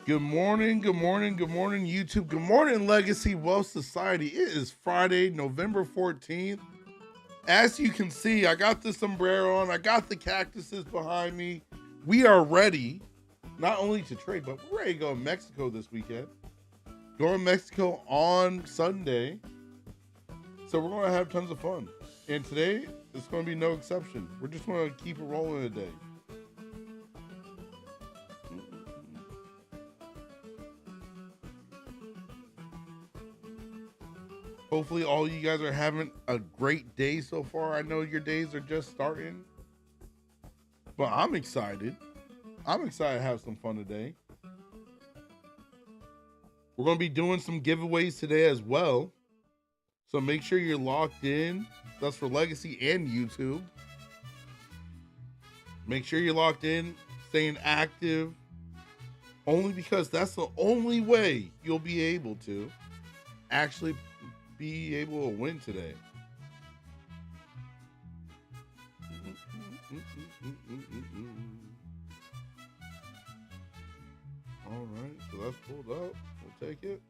Good morning, good morning, good morning, YouTube. Good morning, Legacy Wealth Society. It is Friday, November 14th. As you can see, I got the sombrero on, I got the cactuses behind me. We are ready, not only to trade, but we're ready to go to Mexico this weekend. Going to Mexico on Sunday. So we're going to have tons of fun. And today, it's going to be no exception. We're just going to keep it rolling today. Hopefully all you guys are having a great day so far. I know your days are just starting, but I'm excited. I'm excited to have some fun today. We're going to be doing some giveaways today as well. So make sure you're locked in. That's for Legacy and YouTube. Make sure you're locked in, staying active, only because that's the only way you'll be able to actually be able to win today. All right, so that's pulled up. We'll take it.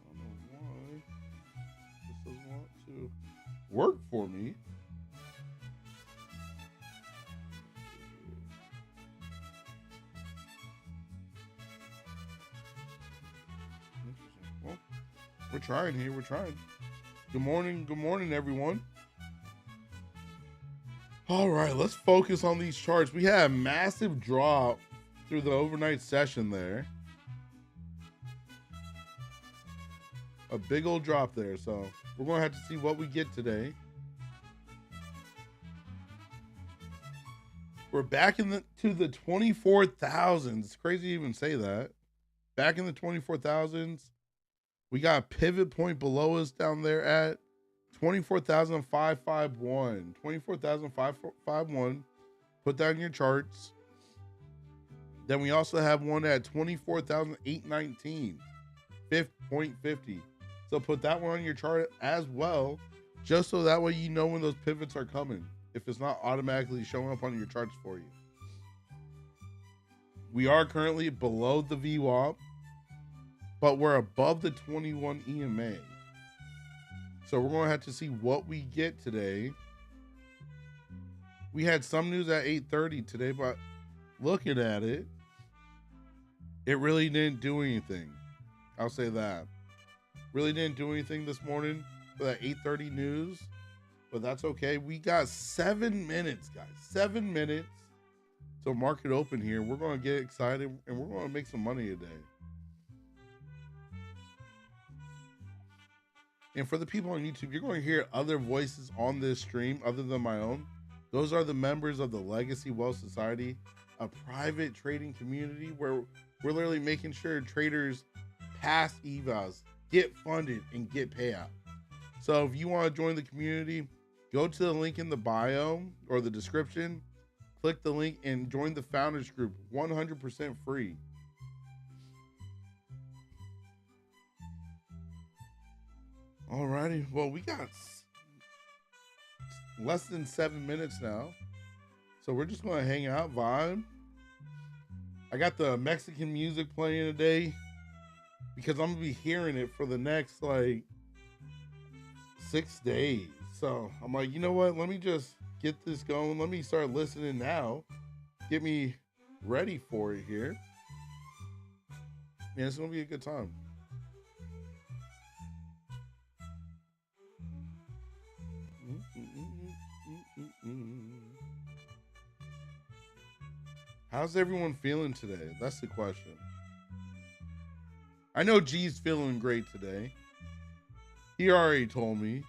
I don't know why this doesn't want to work for me. Well, we're trying here. We're trying. Good morning, everyone. All right, let's focus on these charts. We had a massive drop through the overnight session there. A big old drop there. So we're going to have to see what we get today. We're back to the 24,000s. It's crazy to even say that. Back in the 24,000s. We got a pivot point below us down there at 24,551. 24,551. Put that in your charts. Then we also have one at 24,819. 0.50. So put that one on your chart as well, just so that way you know when those pivots are coming, if it's not automatically showing up on your charts for you. We are currently below the VWAP, but we're above the 21 EMA. So we're going to have to see what we get today. We had some news at 8:30 today, but looking at it, it really didn't do anything. I'll say that. Really didn't do anything this morning for that 8:30 news, but that's okay. We got 7 minutes, guys. 7 minutes till market open here. We're going to get excited, and we're going to make some money today. And for the people on YouTube, you're going to hear other voices on this stream other than my own. Those are the members of the Legacy Wealth Society, a private trading community where we're literally making sure traders pass evals, get funded, and get payout. So if you want to join the community, go to the link in the bio or the description, click the link, and join the founders group. 100% free. Alrighty, well, we got less than 7 minutes now, so we're just going to hang out, vibe. I got the Mexican music playing today because I'm going to be hearing it for the next, 6 days. So I'm like, you know what? Let me just get this going. Let me start listening now. Get me ready for it here. Yeah, it's going to be a good time. How's everyone feeling today? That's the question. I know G's feeling great today. He already told me.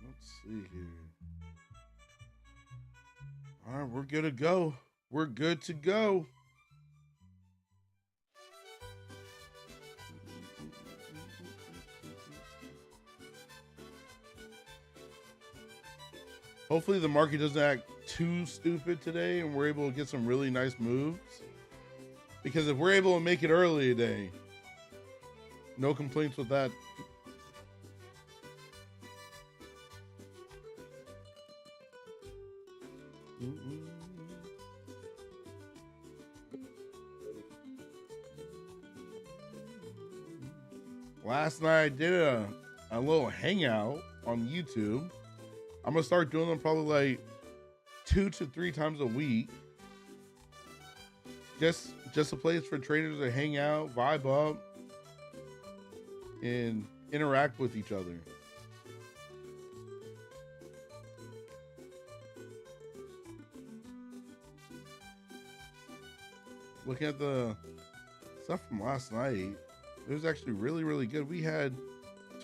Let's see here. All right, we're good to go. We're good to go. Hopefully the market doesn't act too stupid today and we're able to get some really nice moves. Because if we're able to make it early today, no complaints with that. Last night I did a little hangout on YouTube. I'm gonna start doing them probably like 2 to 3 times a week. Just a place for traders to hang out, vibe up, and interact with each other. Looking at the stuff from last night, it was actually really, really good. We had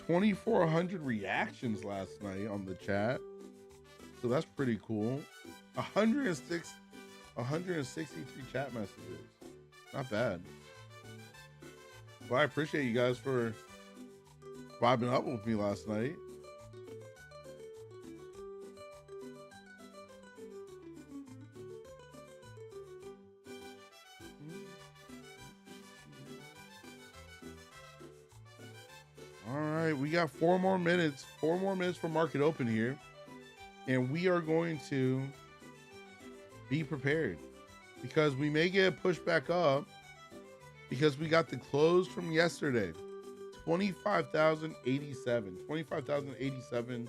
2,400 reactions last night on the chat, so that's pretty cool. 163 chat messages. Not bad. Well, I appreciate you guys for vibing up with me last night. All right, we got 4 more minutes. 4 more minutes for market open here. And we are going to be prepared because we may get pushed back up because we got the close from yesterday. 25,087. 25,087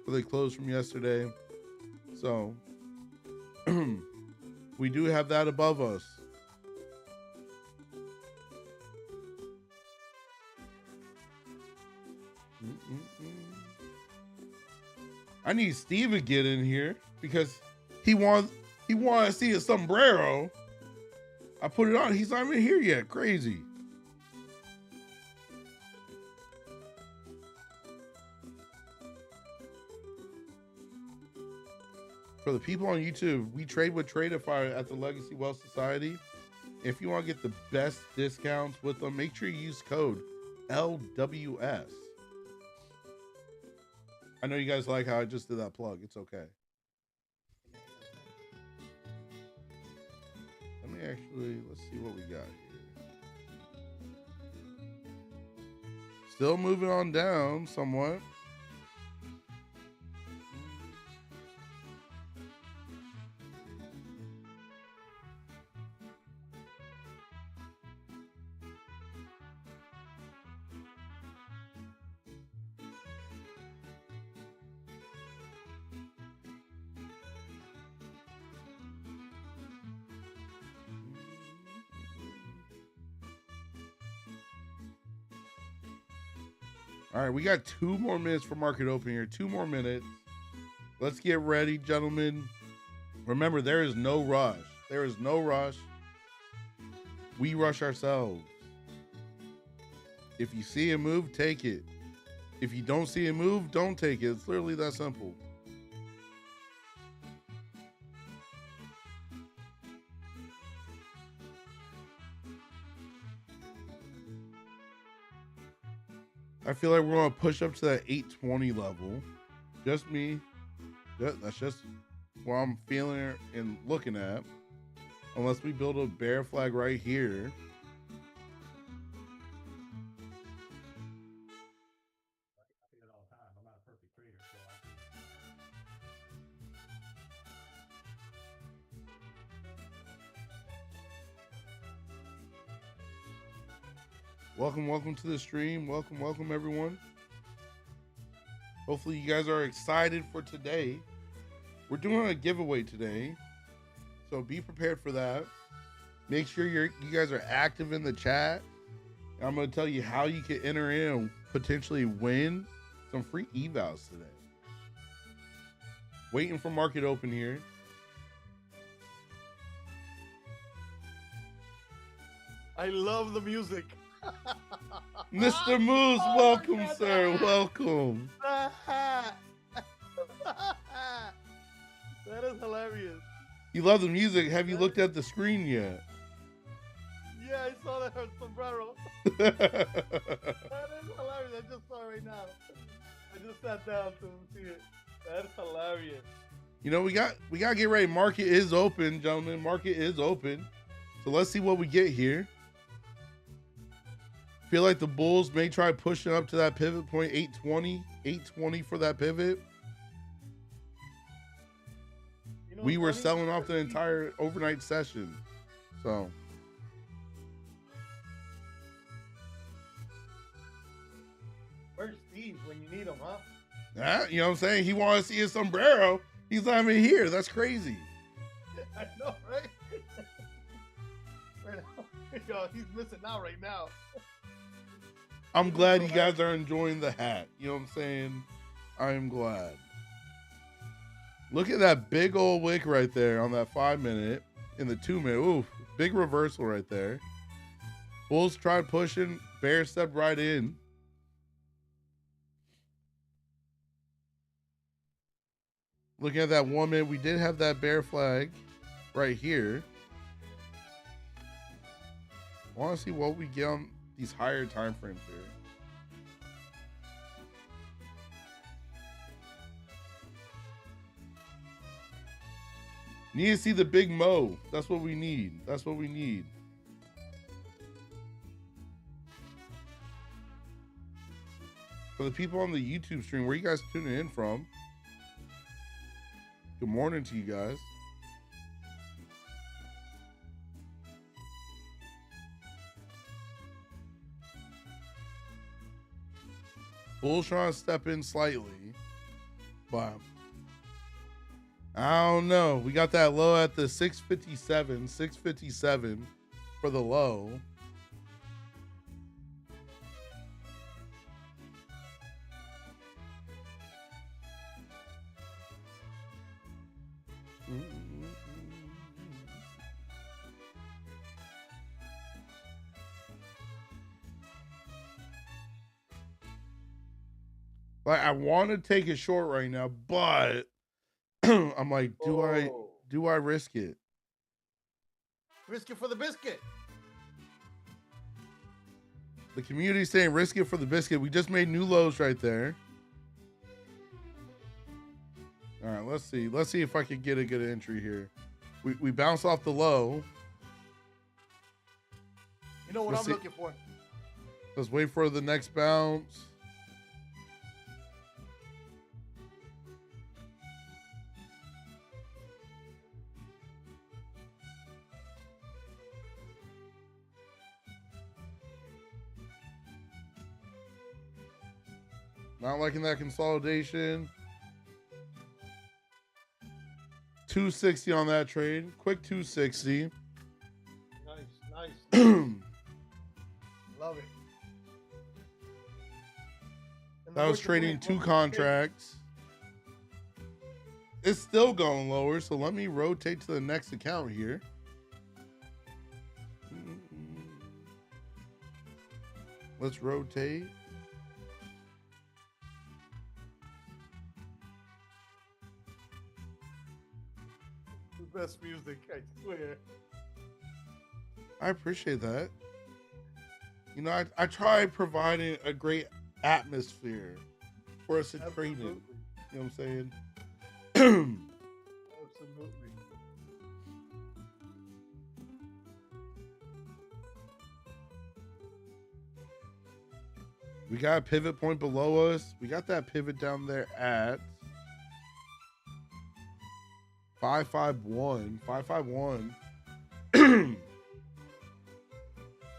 for the close from yesterday. So we do have that above us. I need Steve to get in here because he wanted to see a sombrero. I put it on. He's not even here yet. Crazy. For the people on YouTube, we trade with Tradeify at the Legacy Wealth Society. If you want to get the best discounts with them, make sure you use code LWS. I know you guys like how I just did that plug. It's okay. Let me actually, let's see what we got here. Still moving on down somewhat. All right, we got 2 more minutes for market open here. 2 more minutes. Let's get ready, gentlemen. Remember, there is no rush. There is no rush. We rush ourselves. If you see a move, take it. If you don't see a move, don't take it. It's literally that simple. I feel like we're going to push up to that 820 level. Just me. That's just what I'm feeling and looking at. Unless we build a bear flag right here. Welcome to the stream. Welcome everyone. Hopefully you guys are excited for today. We're doing a giveaway today, so be prepared for that. Make sure you guys are active in the chat. I'm going to tell you how you can enter in and potentially win some free evals today. Waiting for market open here. I love the music. Mr. Moose, welcome, sir. Welcome. That is hilarious. You love the music. Have you looked at the screen yet? Yeah, I saw that her sombrero. That is hilarious. I just saw it right now. I just sat down to see it. That is hilarious. You know, we got to get ready. Market is open, gentlemen. Market is open. So let's see what we get here. Feel like the bulls may try pushing up to that pivot point, 820 for that pivot. You know, we were selling off the entire overnight session. So where's Steve when you need him, huh? Yeah, you know what I'm saying? He wants to see his sombrero. He's not even here. That's crazy. I know, right? Right now. Yo, he's missing out right now. I'm glad you guys are enjoying the hat. You know what I'm saying? I am glad. Look at that big old wick right there on that 5 minute. In the 2 minute. Ooh, big reversal right there. Bulls tried pushing. Bear stepped right in. Looking at that 1 minute, we did have that bear flag right here. I want to see what we get on these higher time frames here. Need to see the big mo. That's what we need. That's what we need. For the people on the YouTube stream, where are you guys tuning in from? Good morning to you guys. Bulls trying to step in slightly, but I don't know. We got that low at the 657 for the low. Like, I want to take it short right now, but I'm like, do I risk it? Risk it for the biscuit. The community's saying risk it for the biscuit. We just made new lows right there. All right, let's see. Let's see if I can get a good entry here. We bounce off the low. You know what I'm looking for? Let's wait for the next bounce. Not liking that consolidation. 260 on that trade. Quick 260. Nice. Love it. That was trading 2 contracts. It's still going lower, so let me rotate to the next account here. Let's rotate. Best music, I swear. I appreciate that. You know, I try providing a great atmosphere for us to trade in. You know what I'm saying? Absolutely. We got a pivot point below us. We got that pivot down there at 551.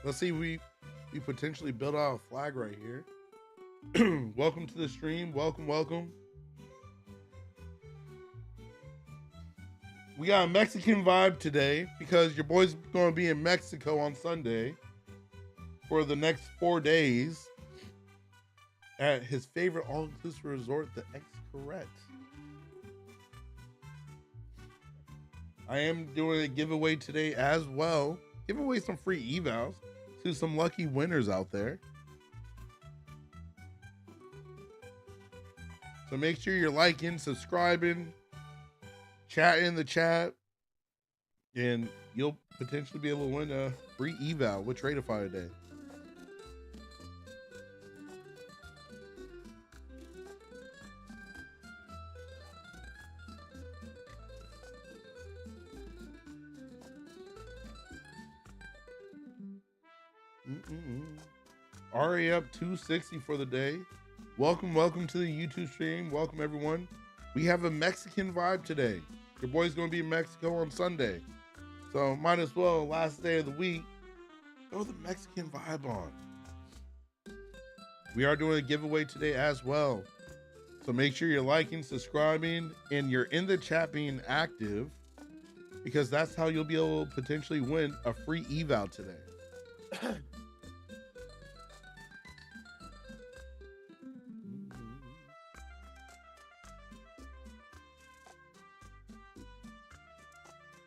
Let's see, we potentially build out a flag right here. Welcome to the stream. Welcome. We got a Mexican vibe today because your boy's going to be in Mexico on Sunday for the next 4 days at his favorite all-inclusive resort, the X-Correct. I am doing a giveaway today as well. Give away some free evals to some lucky winners out there. So make sure you're liking, subscribing, chatting in the chat, and you'll potentially be able to win a free eval with Tradeify today. RA up 260 for the day. Welcome to the YouTube stream. Welcome everyone. We have a Mexican vibe today. Your boy's gonna be in Mexico on Sunday, so might as well, last day of the week, throw the Mexican vibe on. We are doing a giveaway today as well, so make sure you're liking, subscribing, and you're in the chat being active, because that's how you'll be able to potentially win a free eval today.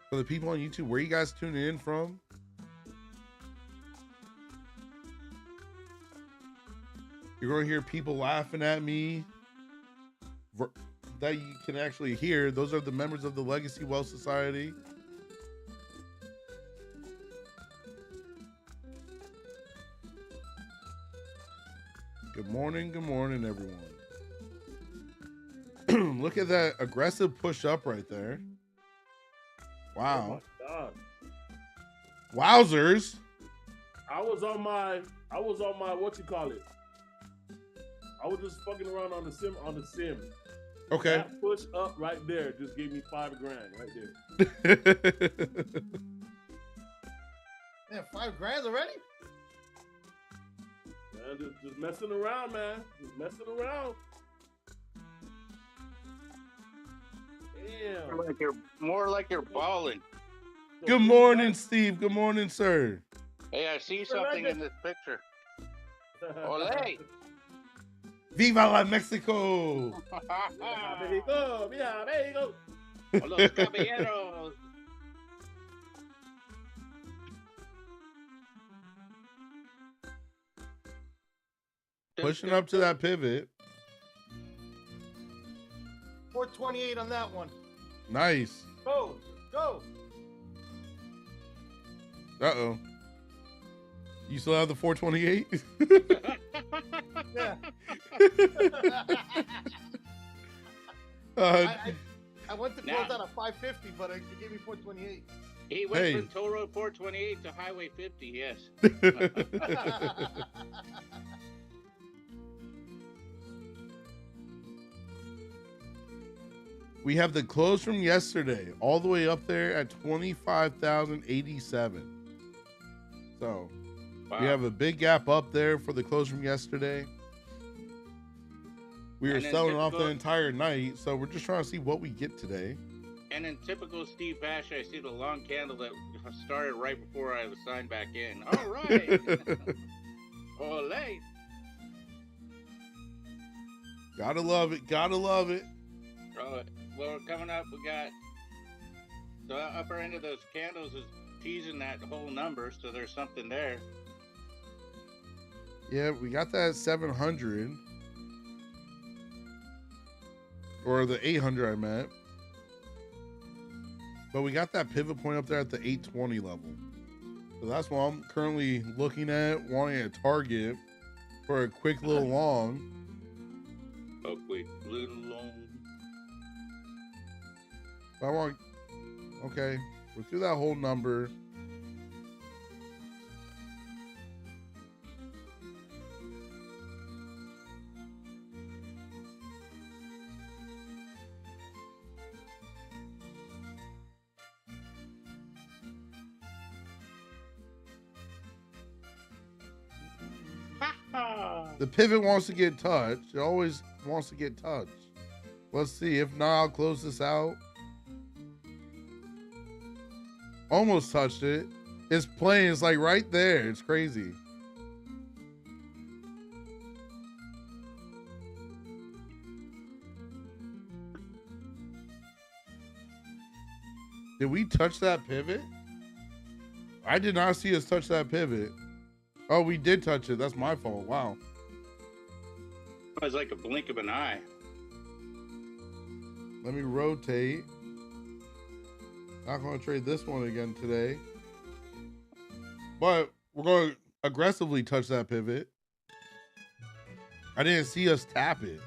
For the people on YouTube, where you guys tuning in from? You're going to hear people laughing at me that you can actually hear. Those are the members of the Legacy Wealth Society. Good morning, everyone. Look at that aggressive push up right there. Wow. Oh my God. Wowzers. I was on my what you call it? I was just fucking around on the sim. Okay. That push up right there just gave me $5 grand right there. Man, $5 already? Man, just messing around, man. Just messing around. Damn. More like you're balling. Good morning, Steve. Good morning, sir. Hey, I see something in this picture. Ole! Viva la Mexico! Mexico, viva Mexico. Los caballeros! Pushing up to that pivot. 428 on that one. Nice. Go. Uh-oh. You still have the 428? Yeah. I went to close out at 550, but it gave me 428. He went from Toll Road 428 to Highway 50, yes. We have the close from yesterday, all the way up there at 25,087. So Wow. we have a big gap up there for the close from yesterday. We were And then selling off typical- the entire night, so we're just trying to see what we get today. And in typical Steve fashion, I see the long candle that started right before I was signed back in. All right. Ole! Gotta love it. Gotta love it. Well, we're coming up. We got the upper end of those candles is teasing that whole number, so there's something there. Yeah, we got that 700. Or the 800 I meant. But we got that pivot point up there at the 820 level. So that's what I'm currently looking at, wanting a target for a quick little long. A quick little long. I want, okay, we're through that whole number. The pivot wants to get touched. It always wants to get touched. Let's see. If not, I'll close this out. Almost touched it. It's playing. It's like right there. It's crazy. Did we touch that pivot? I did not see us touch that pivot. Oh, we did touch it. That's my fault. Wow. It was like a blink of an eye. Let me rotate. Not going to trade this one again today. But we're going to aggressively touch that pivot. I didn't see us tap it.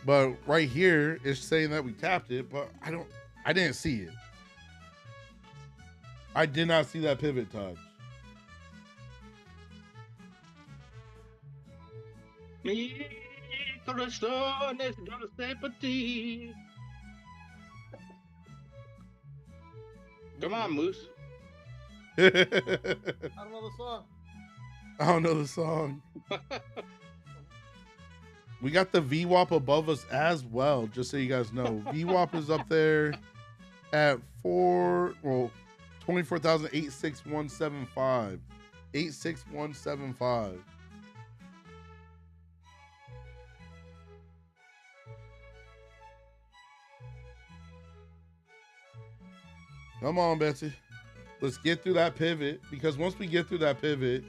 But right here, it's saying that we tapped it, but I didn't see it. I did not see that pivot touch. Mi corazón es dulce para ti. Come on, Moose. I don't know the song. I don't know the song. We got the VWAP above us as well, just so you guys know. VWAP is up there at 24,86175. 86175. Come on, Betsy. Let's get through that pivot, because once we get through that pivot,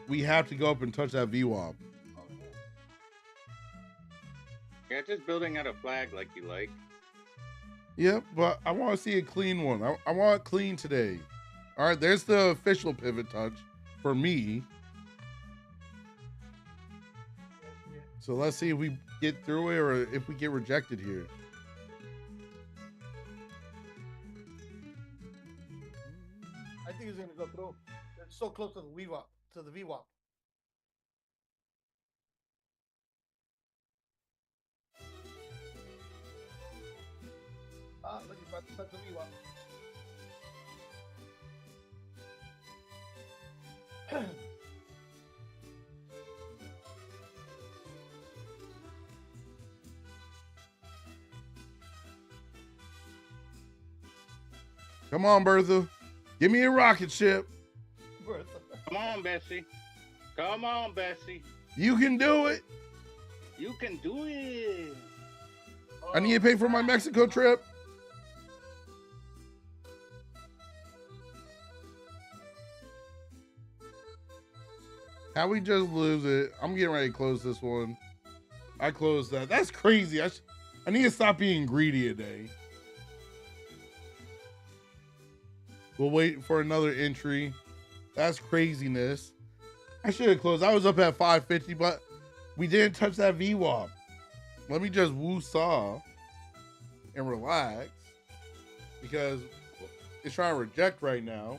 we have to go up and touch that VWAP. Yeah, just building out a flag like you like. Yep, but I want to see a clean one. I want it clean today. All right, there's the official pivot touch for me. So let's see if we get through it or if we get rejected here. I think he's gonna go through. It's so close to the VWAP, to the VWAP. Ah, look, he's about to touch the VWAP. Come on, Bertha. Give me a rocket ship. Come on, Bessie. Come on, Bessie. You can do it. You can do it. I need to pay for my Mexico trip. How we just lose it? I'm getting ready to close this one. I closed that. That's crazy. I need to stop being greedy today. We'll wait for another entry. That's craziness. I should have closed. I was up at 550, but we didn't touch that VWAP. Let me just woo-saw and relax because it's trying to reject right now.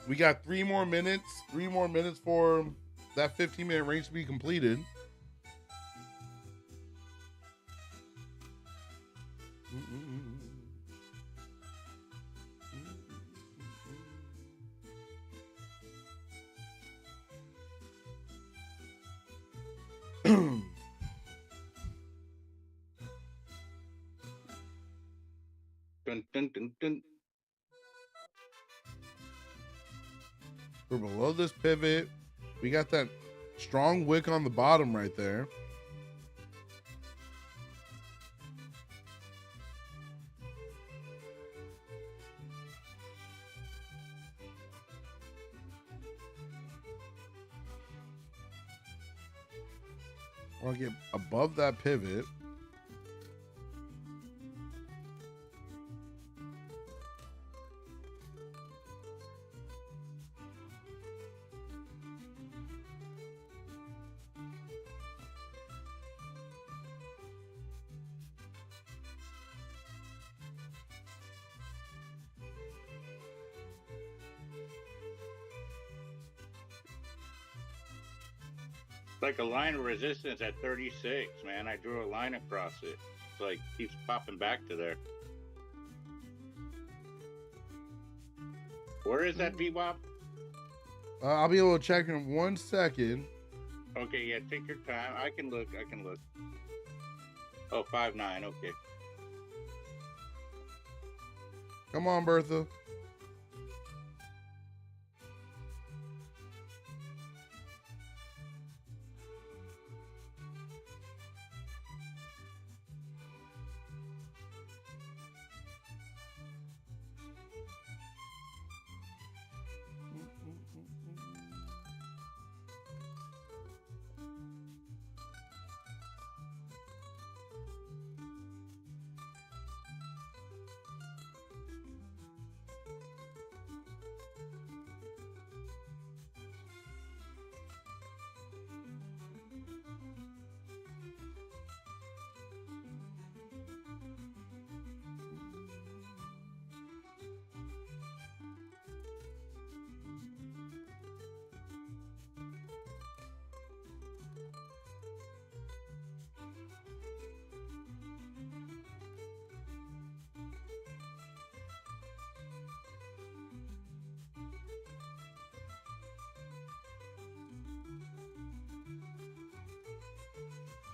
We got 3 more minutes. 3 more minutes for that 15-minute range to be completed. Dun, dun, dun, dun. We're below this pivot. We got that strong wick on the bottom right there. I want to get above that pivot. Like a line of resistance at 36, man. I drew a line across it. It's like keeps popping back to there. Where is that VWAP? I'll be able to check in 1 second. Okay, yeah, take your time. I can look. Oh, 5.9, okay. Come on, Bertha.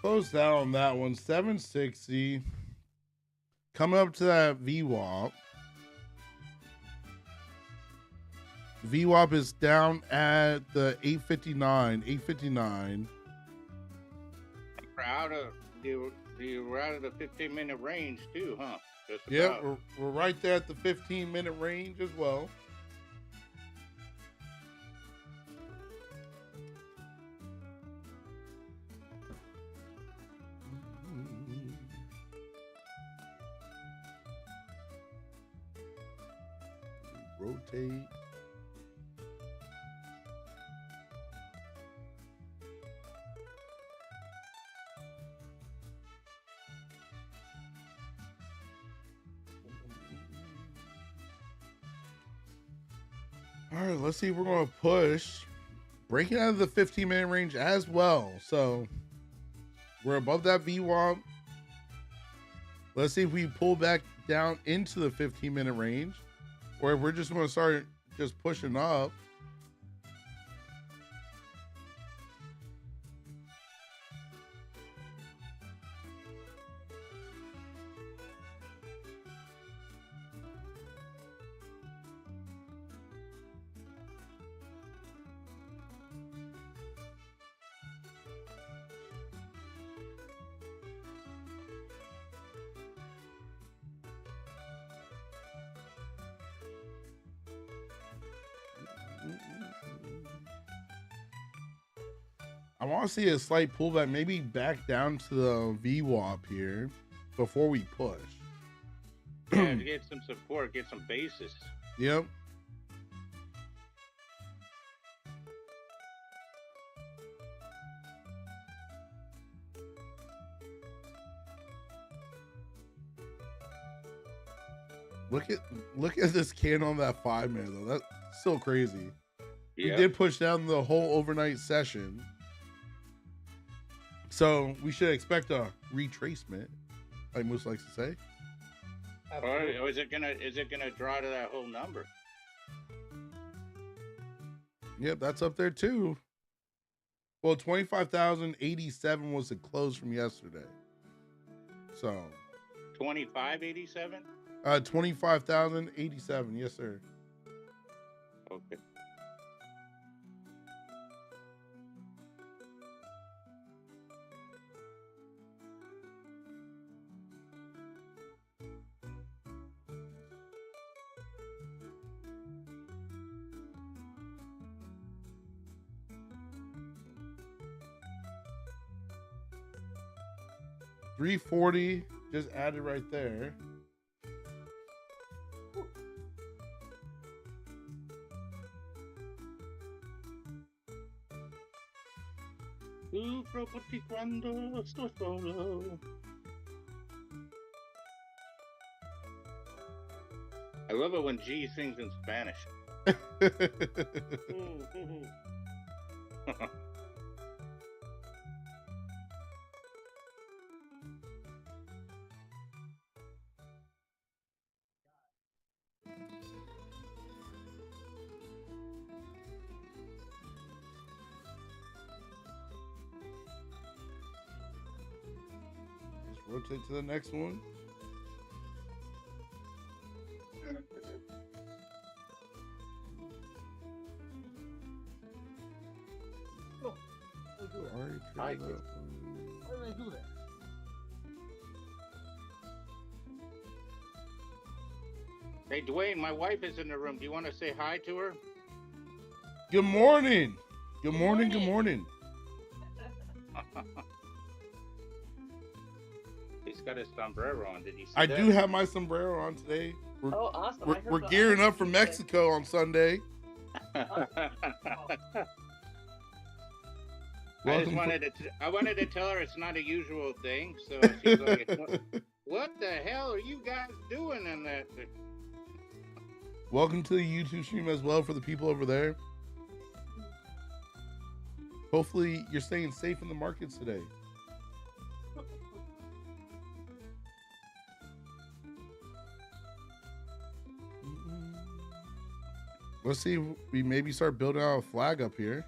Close down on that one. 760. Coming up to that VWAP. VWAP is down at the 859. 859. We're out of we're out of the 15-minute range too, huh? Just Yeah, about. we're right there at the 15-minute range as well. Rotate. All right, let's see if we're going to push. Breaking out of the 15-minute range as well. So we're above that VWAP. Let's see if we pull back down into the 15-minute range, or if we're just going to start just pushing up. I want to see a slight pullback, maybe back down to the VWAP here before we push. Yeah, to get some support, get some basis. Yep. Look at this can on that 5 minute though. That's still crazy. Yeah. We did push down the whole overnight session. So we should expect a retracement, like Moose likes to say. Or is it gonna draw to that whole number? Yep, that's up there too. Well, 25,087 was the close from yesterday. So 2587. 25,087. Yes, sir. Okay. $340 just added right there. Cuando estoy solo. I love it when G sings in Spanish. Rotate to the next one. No, don't do that. Already I traded did. up. Why did I do that? Hey, Duane, my wife is in the room. Do you want to say hi to her? Good morning. Good morning. Good morning. He's got his sombrero on. Did you see I that? do have my sombrero on today. We're, Oh, awesome. we're gearing up for Mexico on Sunday. I wanted to tell her it's not a usual thing. So she's like, what the hell are you guys doing in that? Welcome to the YouTube stream as well for the people over there. Hopefully you're staying safe in the markets today. Let's see if we maybe start building out a flag up here.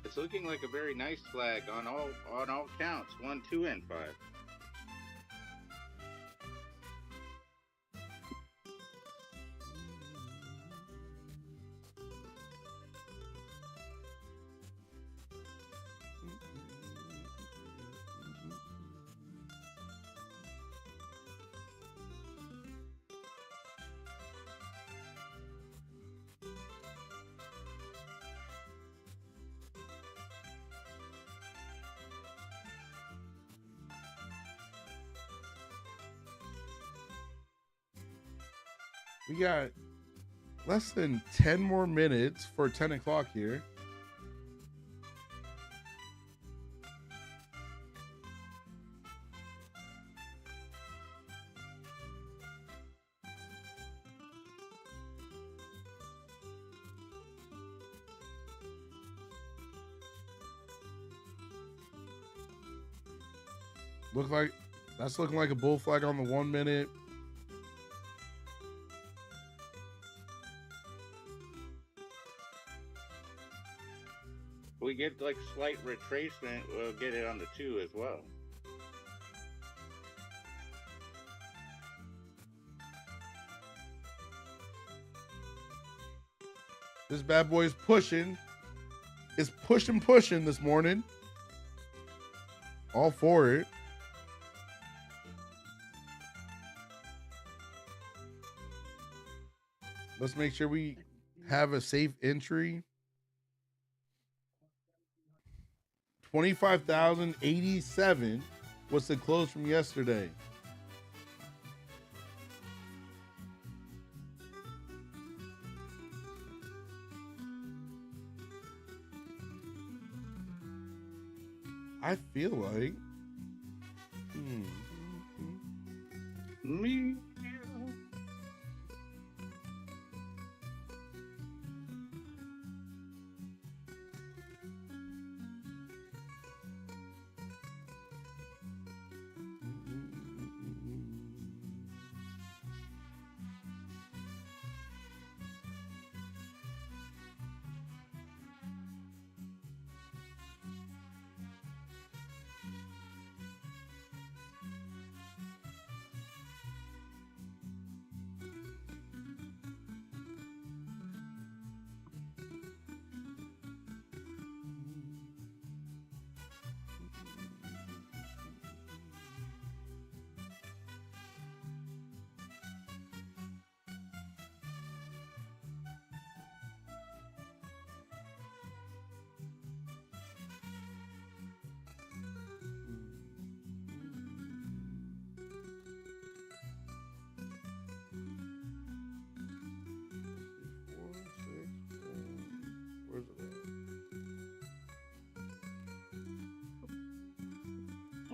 It's looking like a very nice flag on all counts. 1, 2, and 5. We got less than 10 more minutes for 10 o'clock here. That's looking like a bull flag on the 1 minute. We get like slight retracement, we'll get it on the 2 as well. This bad boy is pushing. It's pushing this morning. All for it. Let's make sure we have a safe entry. 25,087 was the close from yesterday. I feel like Me.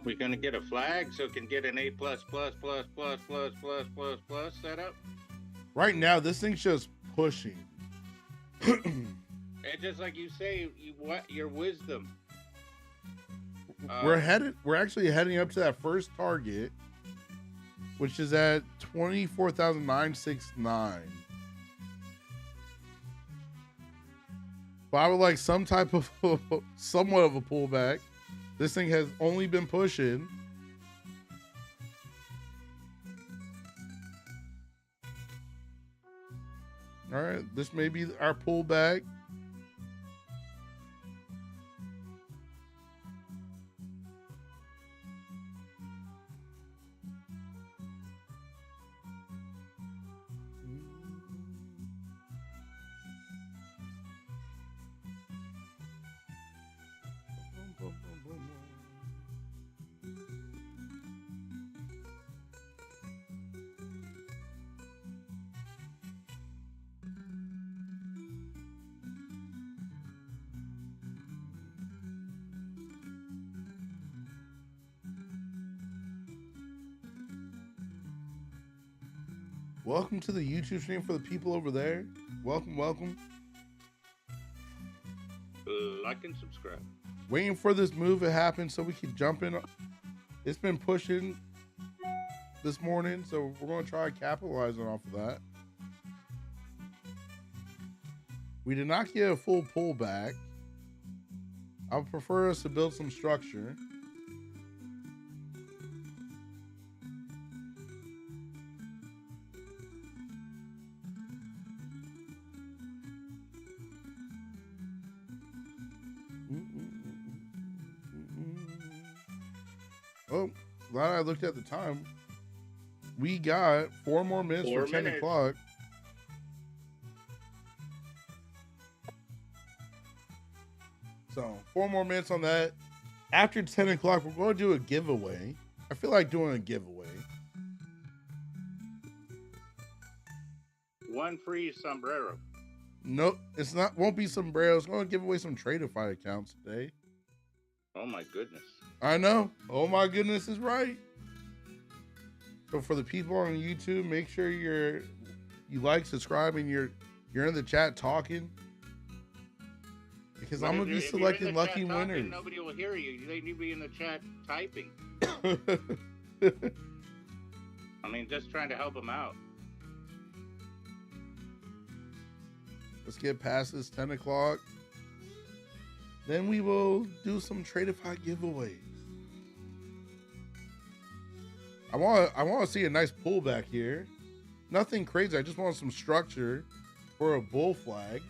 We're gonna get a flag so it can get an A plus set up. right now this thing's just pushing. And just like you say, your wisdom. We're actually heading up to that first target, which is at 24,969. But I would like some type of somewhat of a pullback. This thing has only been pushing. All right, this may be our pullback. Welcome to the YouTube stream for the people over there. Welcome, welcome. Like and subscribe. Waiting for this move to happen so we can jump in. It's been pushing this morning, so we're going to try capitalizing off of that. We did not get a full pullback. I would prefer us to build some structure. Oh, glad I looked at the time. We got 4 more minutes for 10 o'clock. So 4 more minutes on that. After 10 o'clock, we're going to do a giveaway. I feel like doing a giveaway. 1 free sombrero. Nope, it's not. Won't be sombreros. Going to give away some Tradify accounts today. Oh my goodness. I know. Oh my goodness is right. So for the people on YouTube, make sure you like, subscribe, and you're in the chat talking. Because I'm gonna be selecting lucky winners. Nobody will hear you. You need to be in the chat typing. I mean, just trying to help them out. Let's get past this 10 o'clock. Then we will do some Tradify giveaways. I want to see a nice pullback here. Nothing crazy. I just want some structure for a bull flag.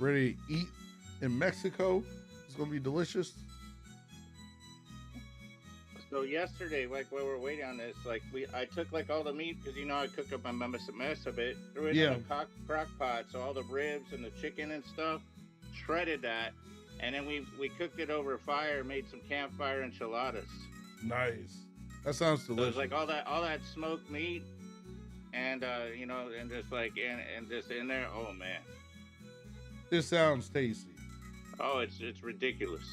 Ready to eat in Mexico. It's gonna be delicious. So yesterday, like while we were waiting on this, like I took like all the meat because I cook up a mess of it, threw it in a crock pot, so all the ribs and the chicken and stuff, shredded that, and then we cooked it over a fire, made some campfire enchiladas. Nice. That sounds delicious. So it was like all that smoked meat, and and just like and just in there. Oh man. This sounds tasty. Oh, it's ridiculous.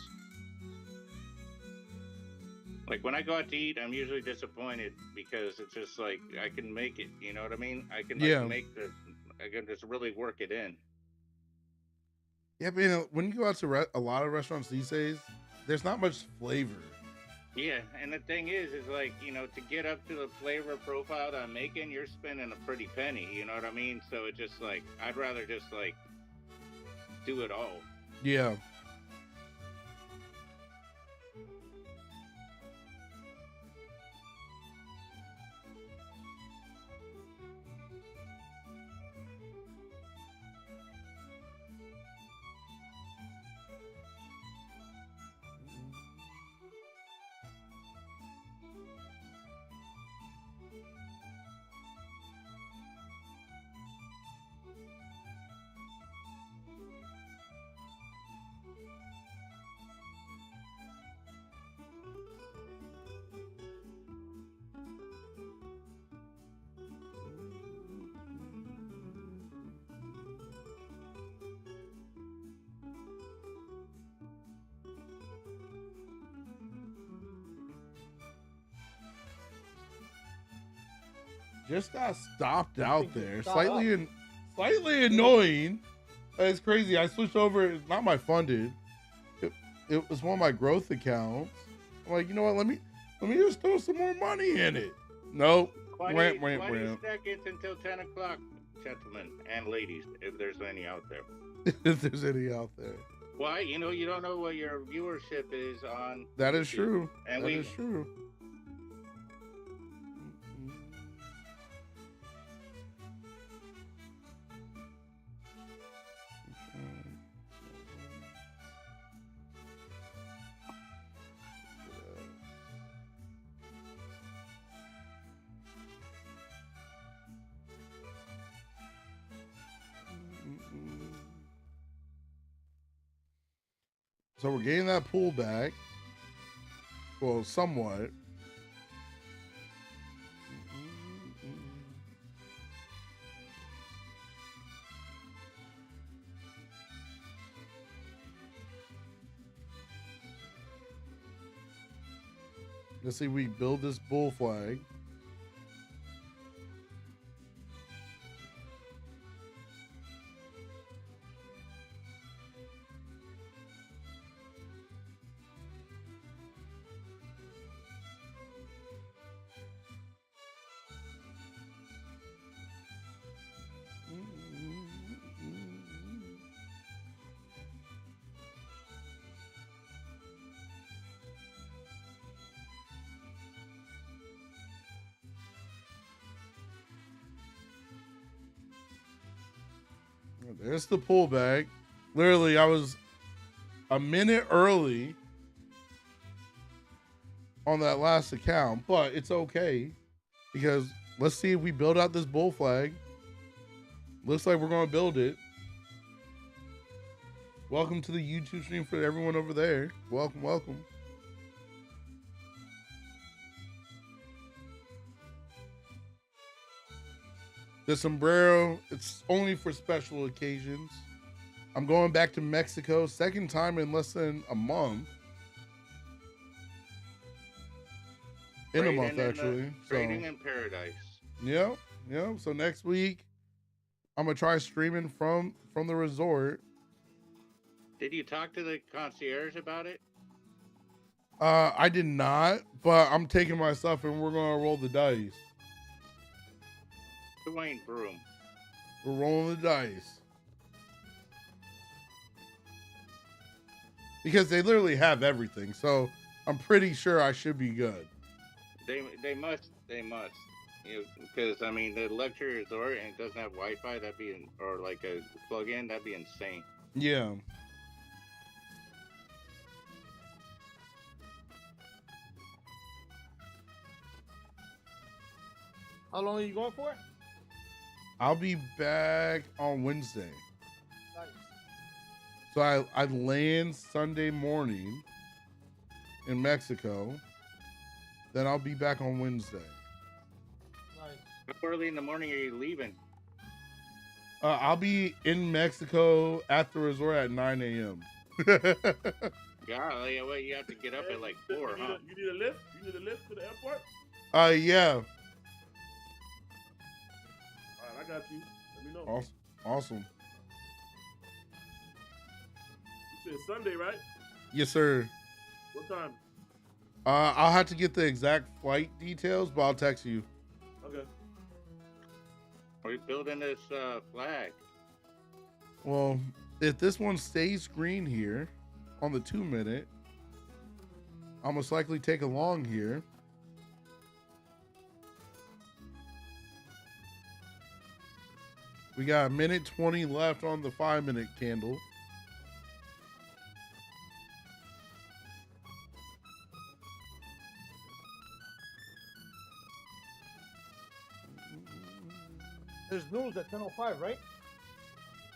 Like when I go out to eat, I'm usually disappointed because it's just like I can make it. You know what I mean? I can I can just really work it in. Yeah, but when you go out to a lot of restaurants these days, there's not much flavor. Yeah, and the thing is like to get up to the flavor profile that I'm making, you're spending a pretty penny. You know what I mean? So it's just like I'd rather just like do it all. Yeah. Just got stopped out there. Slightly annoying. It's crazy. I switched over. It's not my funded. It was one of my growth accounts. I'm like, you know what? Let me just throw some more money in it. Nope. 20 seconds until 10 o'clock, gentlemen and ladies, if there's any out there. If there's any out there. Why? You don't know what your viewership is on. That is true. And that is true. So we're getting that pullback. Well, somewhat. Let's see, we build this bull flag. There's the pull bag. Literally, I was a minute early on that last account, but it's okay because let's see if we build out this bull flag. Looks like we're going to build it. Welcome to the YouTube stream for everyone over there. Welcome, welcome. The sombrero, it's only for special occasions. I'm going back to Mexico, second time in less than a month. In a month, actually. Trading in paradise. Yeah. So next week, I'm gonna try streaming from the resort. Did you talk to the concierge about it? I did not, but I'm taking my stuff and we're gonna roll the dice. Duane Broom. We're rolling the dice. Because they literally have everything, so I'm pretty sure I should be good. They must. Because I mean, the luxury resort and it doesn't have Wi-Fi. That'd be or like a plug-in. That'd be insane. Yeah. How long are you going for? I'll be back on Wednesday. Nice. So I land Sunday morning in Mexico. Then I'll be back on Wednesday. Nice. How early in the morning are you leaving? I'll be in Mexico at the resort at 9 a.m. Golly, well, you have to get up at like 4, huh? You need a lift? You need a lift to the airport? Yeah. All right, I got you. Let me know. Awesome. You said Sunday, right? Yes, sir. What time? I'll have to get the exact flight details, but I'll text you. Okay. Are you building this flag? Well, if this one stays green here on the 2-minute, I'll most likely take along here. We got 1:20 left on the 5-minute candle. There's news at 10:05, right?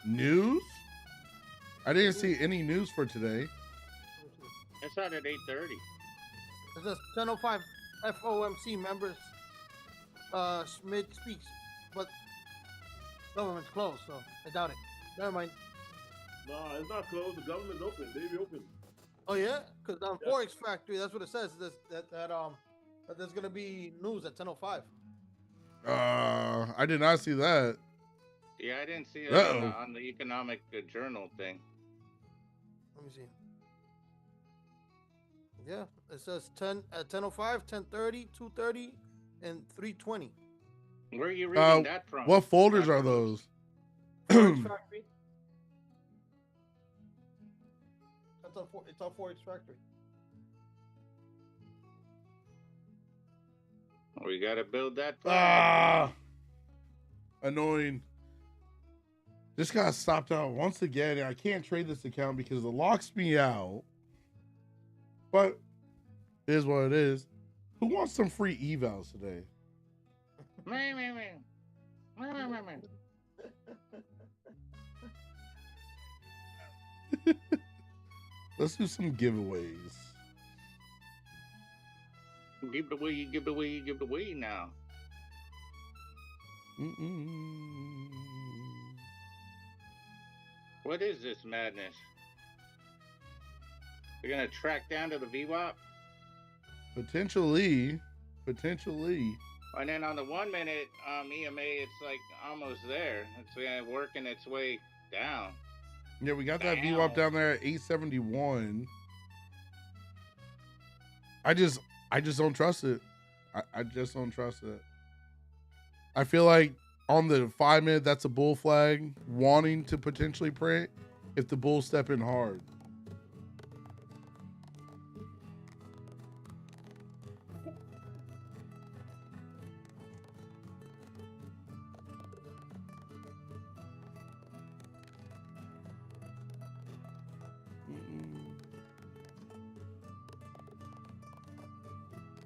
News? I didn't see any news for today. It's out at 8:30. It says 10:05 FOMC members Schmidt speaks, but government's closed, so I doubt it. Never mind. No, it's not closed. The government's open. They be open. Oh yeah, because on Yeah. Forex Factory, that's what it says. That there's gonna be news at 10:05. I did not see that. Yeah, I didn't see it Uh-oh. on the economic journal thing. Let me see. Yeah, it says 10:05, 10:30, 2:30, and 3:20. Where are you reading that from? What folders are those? Forex Factory. It's on Forex Factory. We gotta build that flag. Ah, annoying. This got stopped out once again, and I can't trade this account because it locks me out. But it is what it is. Who wants some free evals today? Let's do some giveaways. Give it away now. What is this madness? We're gonna track down to the VWAP? Potentially. And then on the 1 minute EMA, it's like almost there. It's working its way down. Yeah, we got that Damn. VWAP down there at 871. I just don't trust it. I just don't trust it. I feel like on the 5-minute, that's a bull flag wanting to potentially print if the bulls step in hard.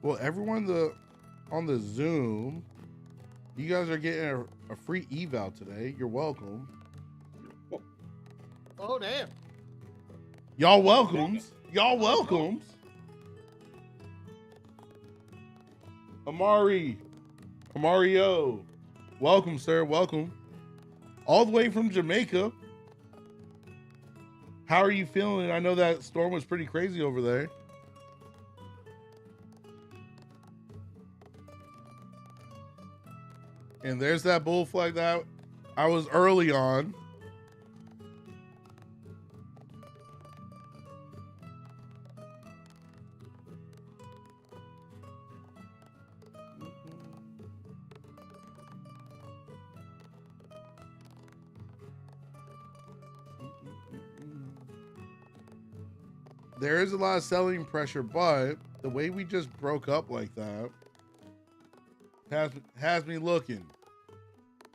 Well, everyone on the Zoom, you guys are getting a free eval today. You're welcome. Oh, damn. Y'all welcomes. Y'all welcomes. Mario. Welcome, sir. Welcome. All the way from Jamaica. How are you feeling? I know that storm was pretty crazy over there. And there's that bull flag that I was early on. There is a lot of selling pressure, but the way we just broke up like that has me looking.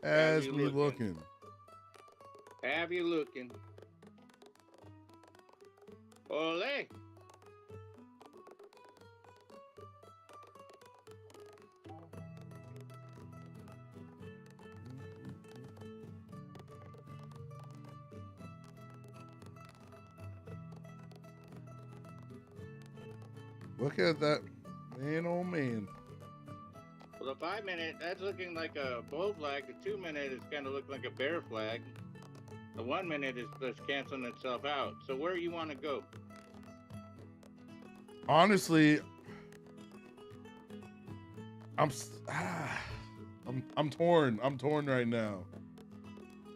Have you looking. Ole. Look at that. Man, oh man. Well, the 5 minute, that's looking like a bull flag. The 2 minute is kind of looking like a bear flag. The 1 minute is just canceling itself out. So where you want to go? Honestly, I'm torn. I'm torn right now.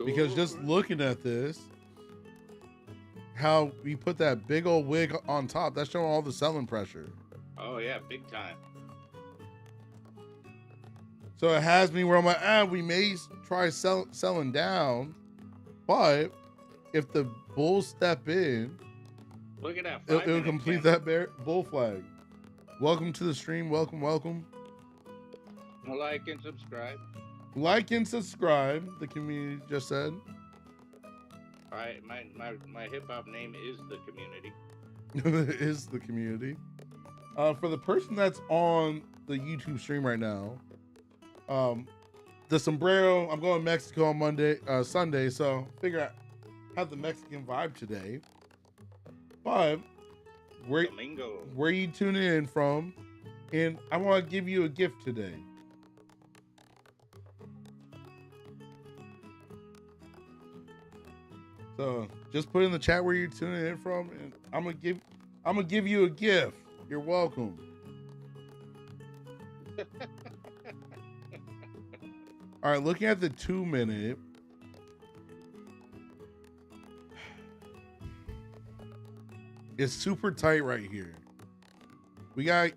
Because just looking at this, how we put that big old wig on top, that's showing all the selling pressure. Oh yeah, big time. So it has me where I'm like, we may try selling down, but if the bulls step in, look at that. It'll complete that bull flag. Welcome to the stream. Welcome. Like and subscribe. Like and subscribe. The community just said. All right, my hip hop name is the community. Is the community. For the person that's on the YouTube stream right now, the sombrero. I'm going to Mexico on Sunday, so figure out have the Mexican vibe today. But where you tuning in from? And I want to give you a gift today. So just put in the chat where you're tuning in from, and I'm gonna give you a gift. You're welcome. All right, looking at the 2 minute. It's super tight right here. We gotta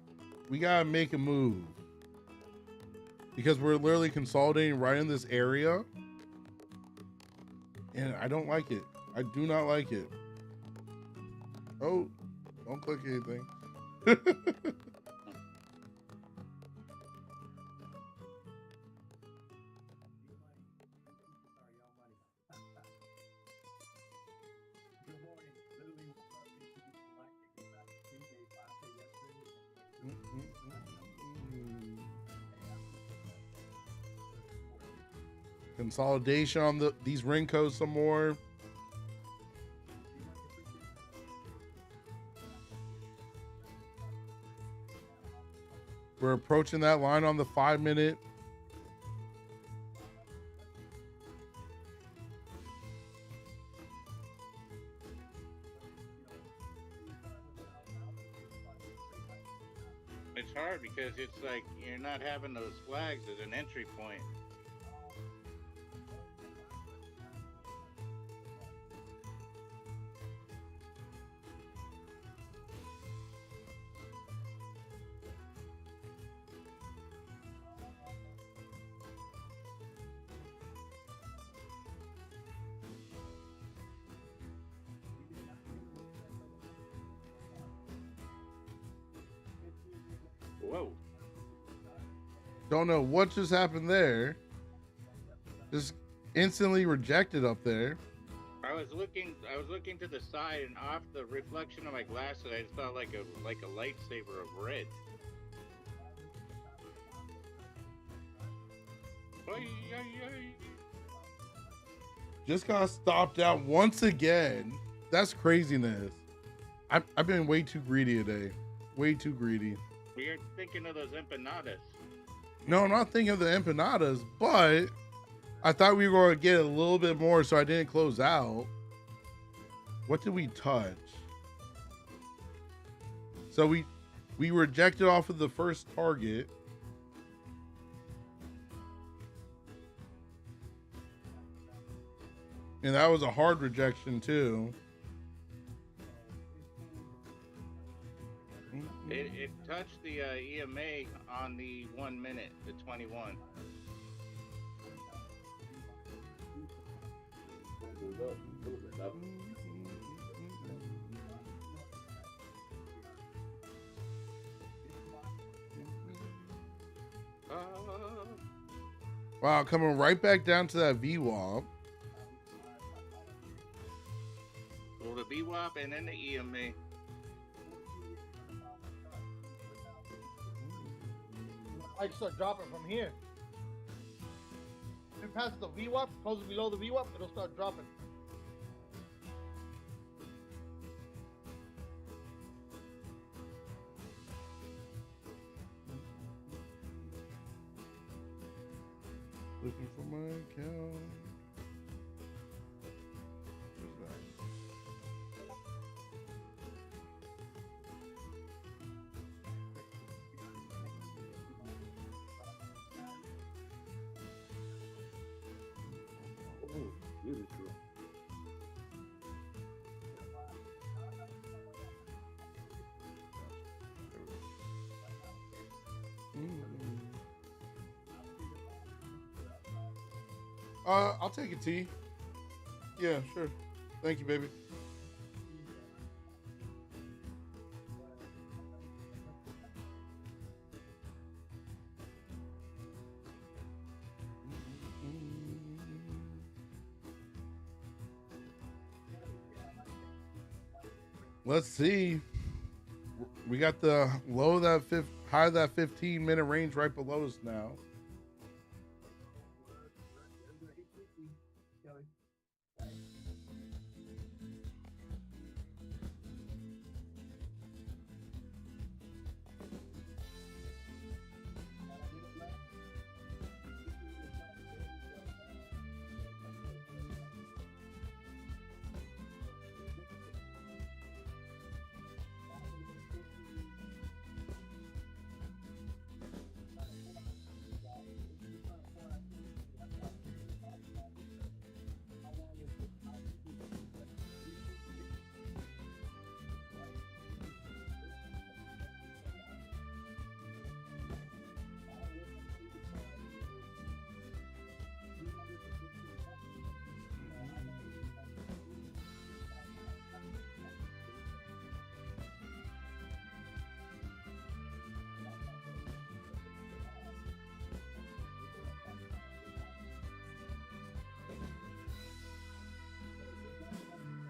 make a move. Because we're literally consolidating right in this area. And I don't like it. I do not like it. Oh, don't click anything. Consolidation on these ring codes some more. We're approaching that line on the 5 minute. It's hard because it's like you're not having those flags as an entry point. Whoa. Don't know what just happened there. Just instantly rejected up there. I was looking to the side, and off the reflection of my glasses, I just saw like a lightsaber of red. Just got stopped out once again. That's craziness. I've been way too greedy today. Way too greedy. We're thinking of those empanadas. No, I'm not thinking of the empanadas, but I thought we were going to get a little bit more, so I didn't close out. What did we touch? So we rejected off of the first target. And that was a hard rejection too. It touched the EMA on the 1 minute, the 21. Wow, coming right back down to that VWAP. Well, the VWAP and then the EMA. I start dropping from here. If it passes the VWAP, closes below the VWAP, it'll start dropping. Looking for my account. I'll take a tea. Yeah, sure. Thank you, baby. Let's see. We got the low of that high of that 15-minute range right below us now.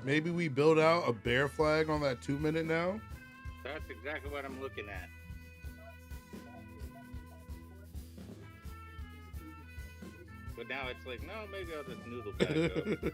Maybe we build out a bear flag on that 2 minute now. That's exactly what I'm looking at. But now it's like, no, maybe I'll just noodle back up.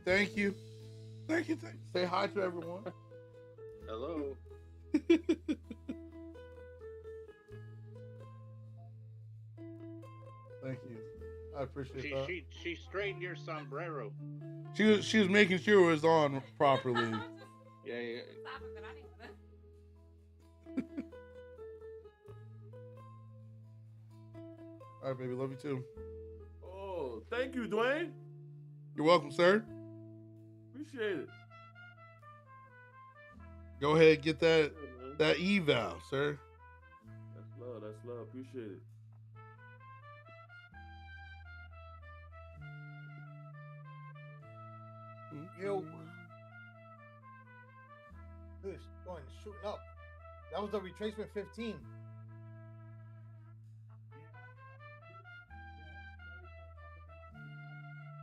Thank you. Say hi to everyone. Hello. Thank you. I appreciate that. She straightened your sombrero. She was making sure it was on properly. Yeah. All right, baby. Love you too. Oh, thank you, Duane. You're welcome, sir. Appreciate it. Go ahead, get that Yeah, man. that eval, sir. That's love. That's love. Appreciate it. Yo. Dude, it's going shooting up. That was the retracement 15.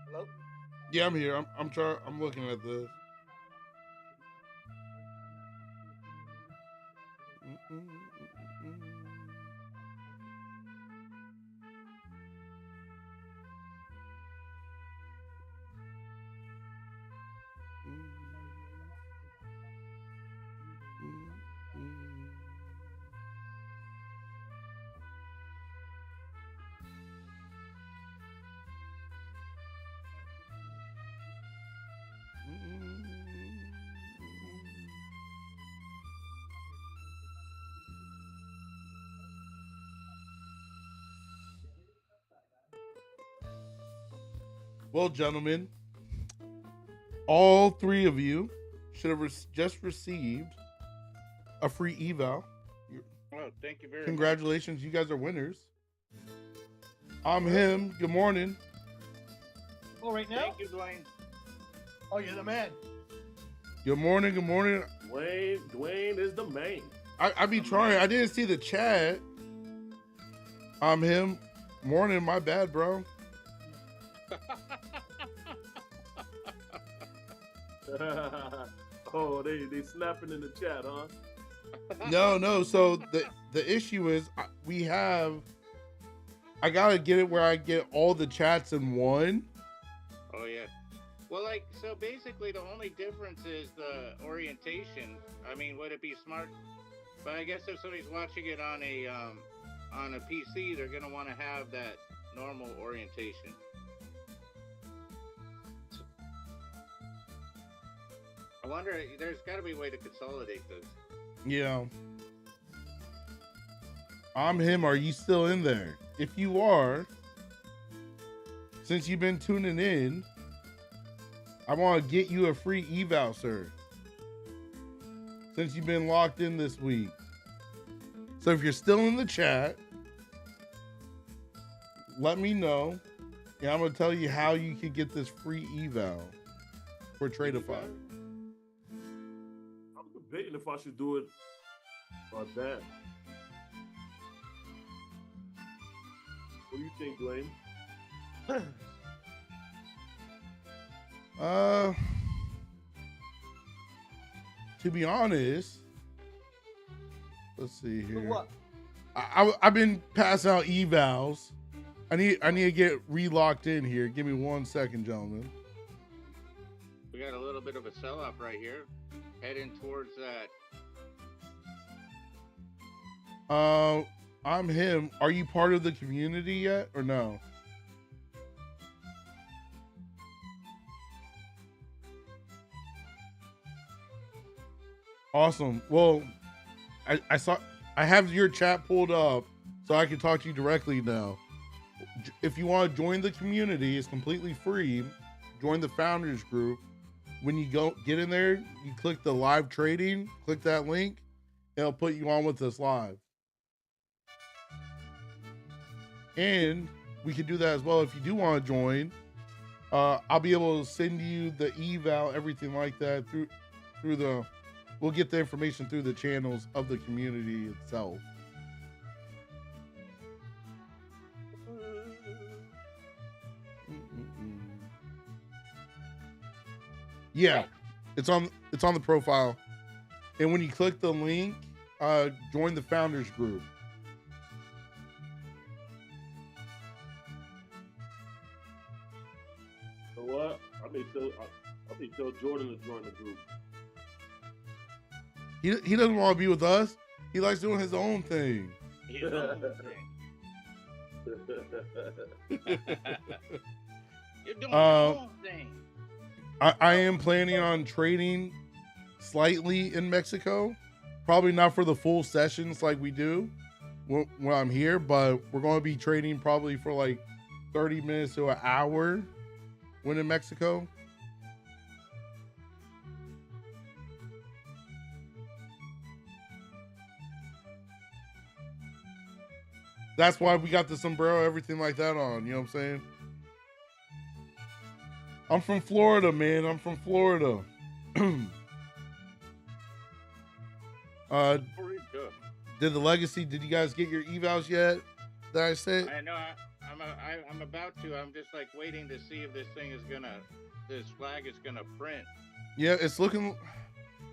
Hello? Yeah, I'm here. I'm trying. I'm looking at this. Well, gentlemen, all three of you should have just received a free eval. Oh, thank you very much. Congratulations, you guys are winners. I'm him. Good morning. Oh, right now? Thank you, Duane. Oh, you're the man. Good morning. Good morning. Duane is the man. I be trying. I didn't see the chat. I'm him. Morning. My bad, bro. Oh, they snapping in the chat, huh? No. So the issue is I gotta get it where I get all the chats in one. Oh yeah. Well, like, so basically the only difference is the orientation. I mean, would it be smart? But I guess if somebody's watching it on a PC, they're gonna want to have that normal orientation. I wonder, there's got to be a way to consolidate this. Yeah. I'm him. Are you still in there? If you are, since you've been tuning in, I want to get you a free eval, sir. Since you've been locked in this week. So if you're still in the chat, let me know. And I'm going to tell you how you can get this free eval for Tradeify. I'm debating if I should do it or that. What do you think, Duane? To be honest, let's see here. What? I've been passing out evals. I need to get re-locked in here. Give me 1 second, gentlemen. We got a little bit of a sell-off right here, heading towards that. I'm him. Are you part of the community yet or no? Awesome. Well, I have your chat pulled up so I can talk to you directly now. If you want to join the community, it's completely free. Join the founders group. When you get in there, you click the live trading, click that link, and it'll put you on with us live. And we can do that as well if you do want to join. I'll be able to send you the eval, everything like that through the. We'll get the information through the channels of the community itself. Yeah, it's on the profile. And when you click the link, join the founders group. So what? I may tell Jordan to join the group. He doesn't want to be with us. He likes doing his own thing. His own thing. You're doing your own thing. I am planning on trading slightly in Mexico. Probably not for the full sessions like we do. when I'm here, but we're going to be trading probably for like 30 minutes to an hour when in Mexico. That's why we got the sombrero, everything like that on. You know what I'm saying? I'm from Florida, man. I'm from Florida. Did the legacy? Did you guys get your evals yet? That I said. I know. I'm about to. I'm just like waiting to see if this flag is gonna print. Yeah, it's looking.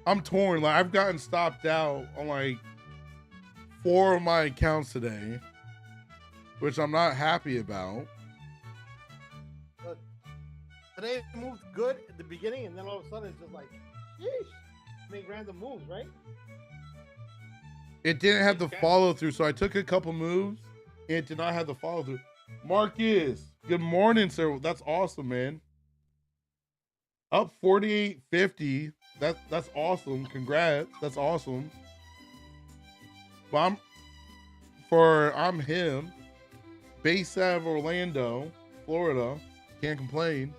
I'm torn. Like I've gotten stopped out on like 4 of my accounts today, which I'm not happy about. But today it moved good at the beginning, and then all of a sudden it's just like, sheesh, make random moves, right? It didn't have the follow through, so I took a couple moves, and it did not have the follow through. Marcus, good morning, sir. That's awesome, man. Up 48.50. That's awesome. Congrats. That's awesome. But I'm him. Based out of Orlando, Florida. Can't complain.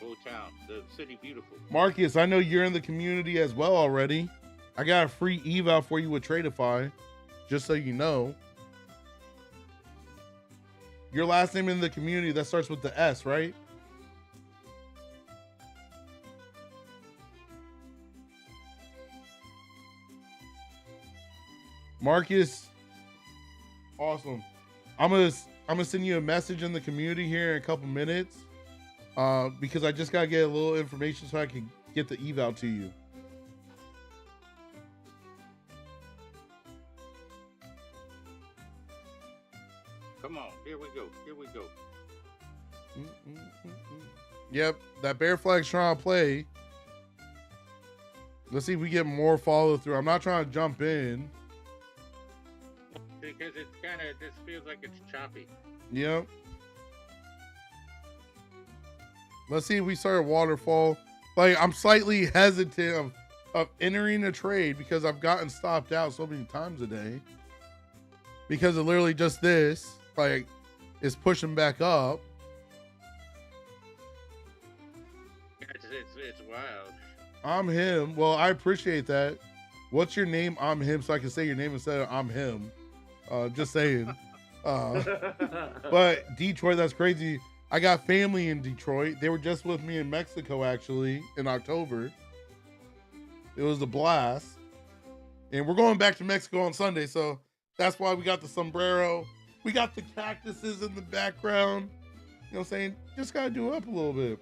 Old town, the city beautiful. Marcus, I know you're in the community as well already. I got a free eval for you with Tradeify, just so you know. Your last name in the community, that starts with the S, right? Marcus, awesome. I'm gonna send you a message in the community here in a couple minutes, because I just gotta get a little information so I can get the eval to you. Come on, here we go. Here we go. Yep, that bear flag's trying to play. Let's see if we get more follow through. I'm not trying to jump in. Because it's kind of, this feels like it's choppy. Yep. Let's see if we start a waterfall. Like, I'm slightly hesitant of entering a trade because I've gotten stopped out so many times a day. Because of literally just this, like, is pushing back up. It's wild. I'm him. Well, I appreciate that. What's your name? I'm him, so I can say your name instead of I'm him. Just saying. But Detroit, that's crazy. I got family in Detroit. They were just with me in Mexico, actually, in October. It was a blast. And we're going back to Mexico on Sunday, so that's why we got the sombrero. We got the cactuses in the background. You know what I'm saying? Just got to do it up a little bit.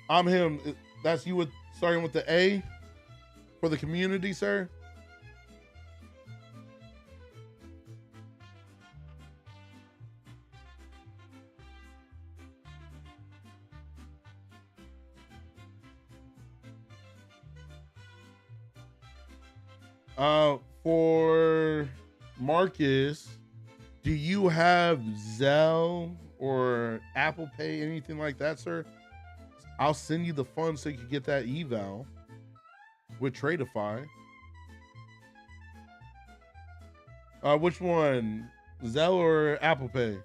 I'm him. That's you with starting with the A for the community, sir? For Marcus, do you have Zelle or Apple Pay, anything like that, sir? I'll send you the funds so you can get that eval with Tradeify. Which one? Zelle or Apple Pay?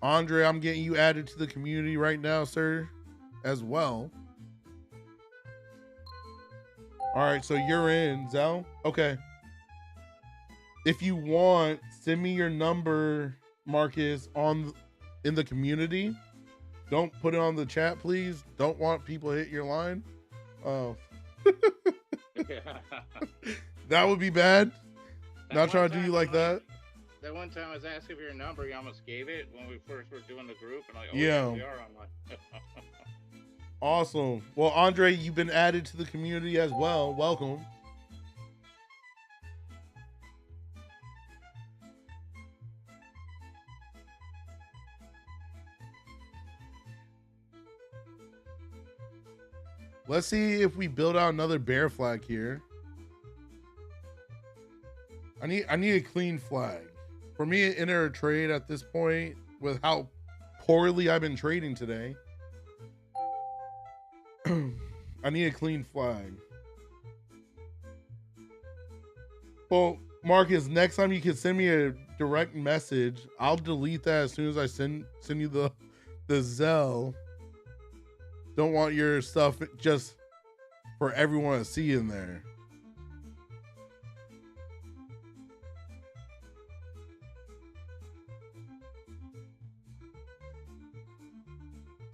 Andre, I'm getting you added to the community right now, sir, as well. All right, so you're in, Zelle? Okay. If you want, send me your number, Marcus, in the community. Don't put it on the chat, please. Don't want people to hit your line. Oh. That would be bad. Not trying to do you like that. That one time I was asking for your number, you almost gave it when we first were doing the group. And like, oh, yeah, we are online. Awesome. Well, Andre, you've been added to the community as well. Welcome. Let's see if we build out another bear flag here. I need a clean flag. For me to enter a trade at this point with how poorly I've been trading today, I need a clean flag. Well, Marcus, next time you can send me a direct message. I'll delete that as soon as I send you the Zelle. Don't want your stuff just for everyone to see in there.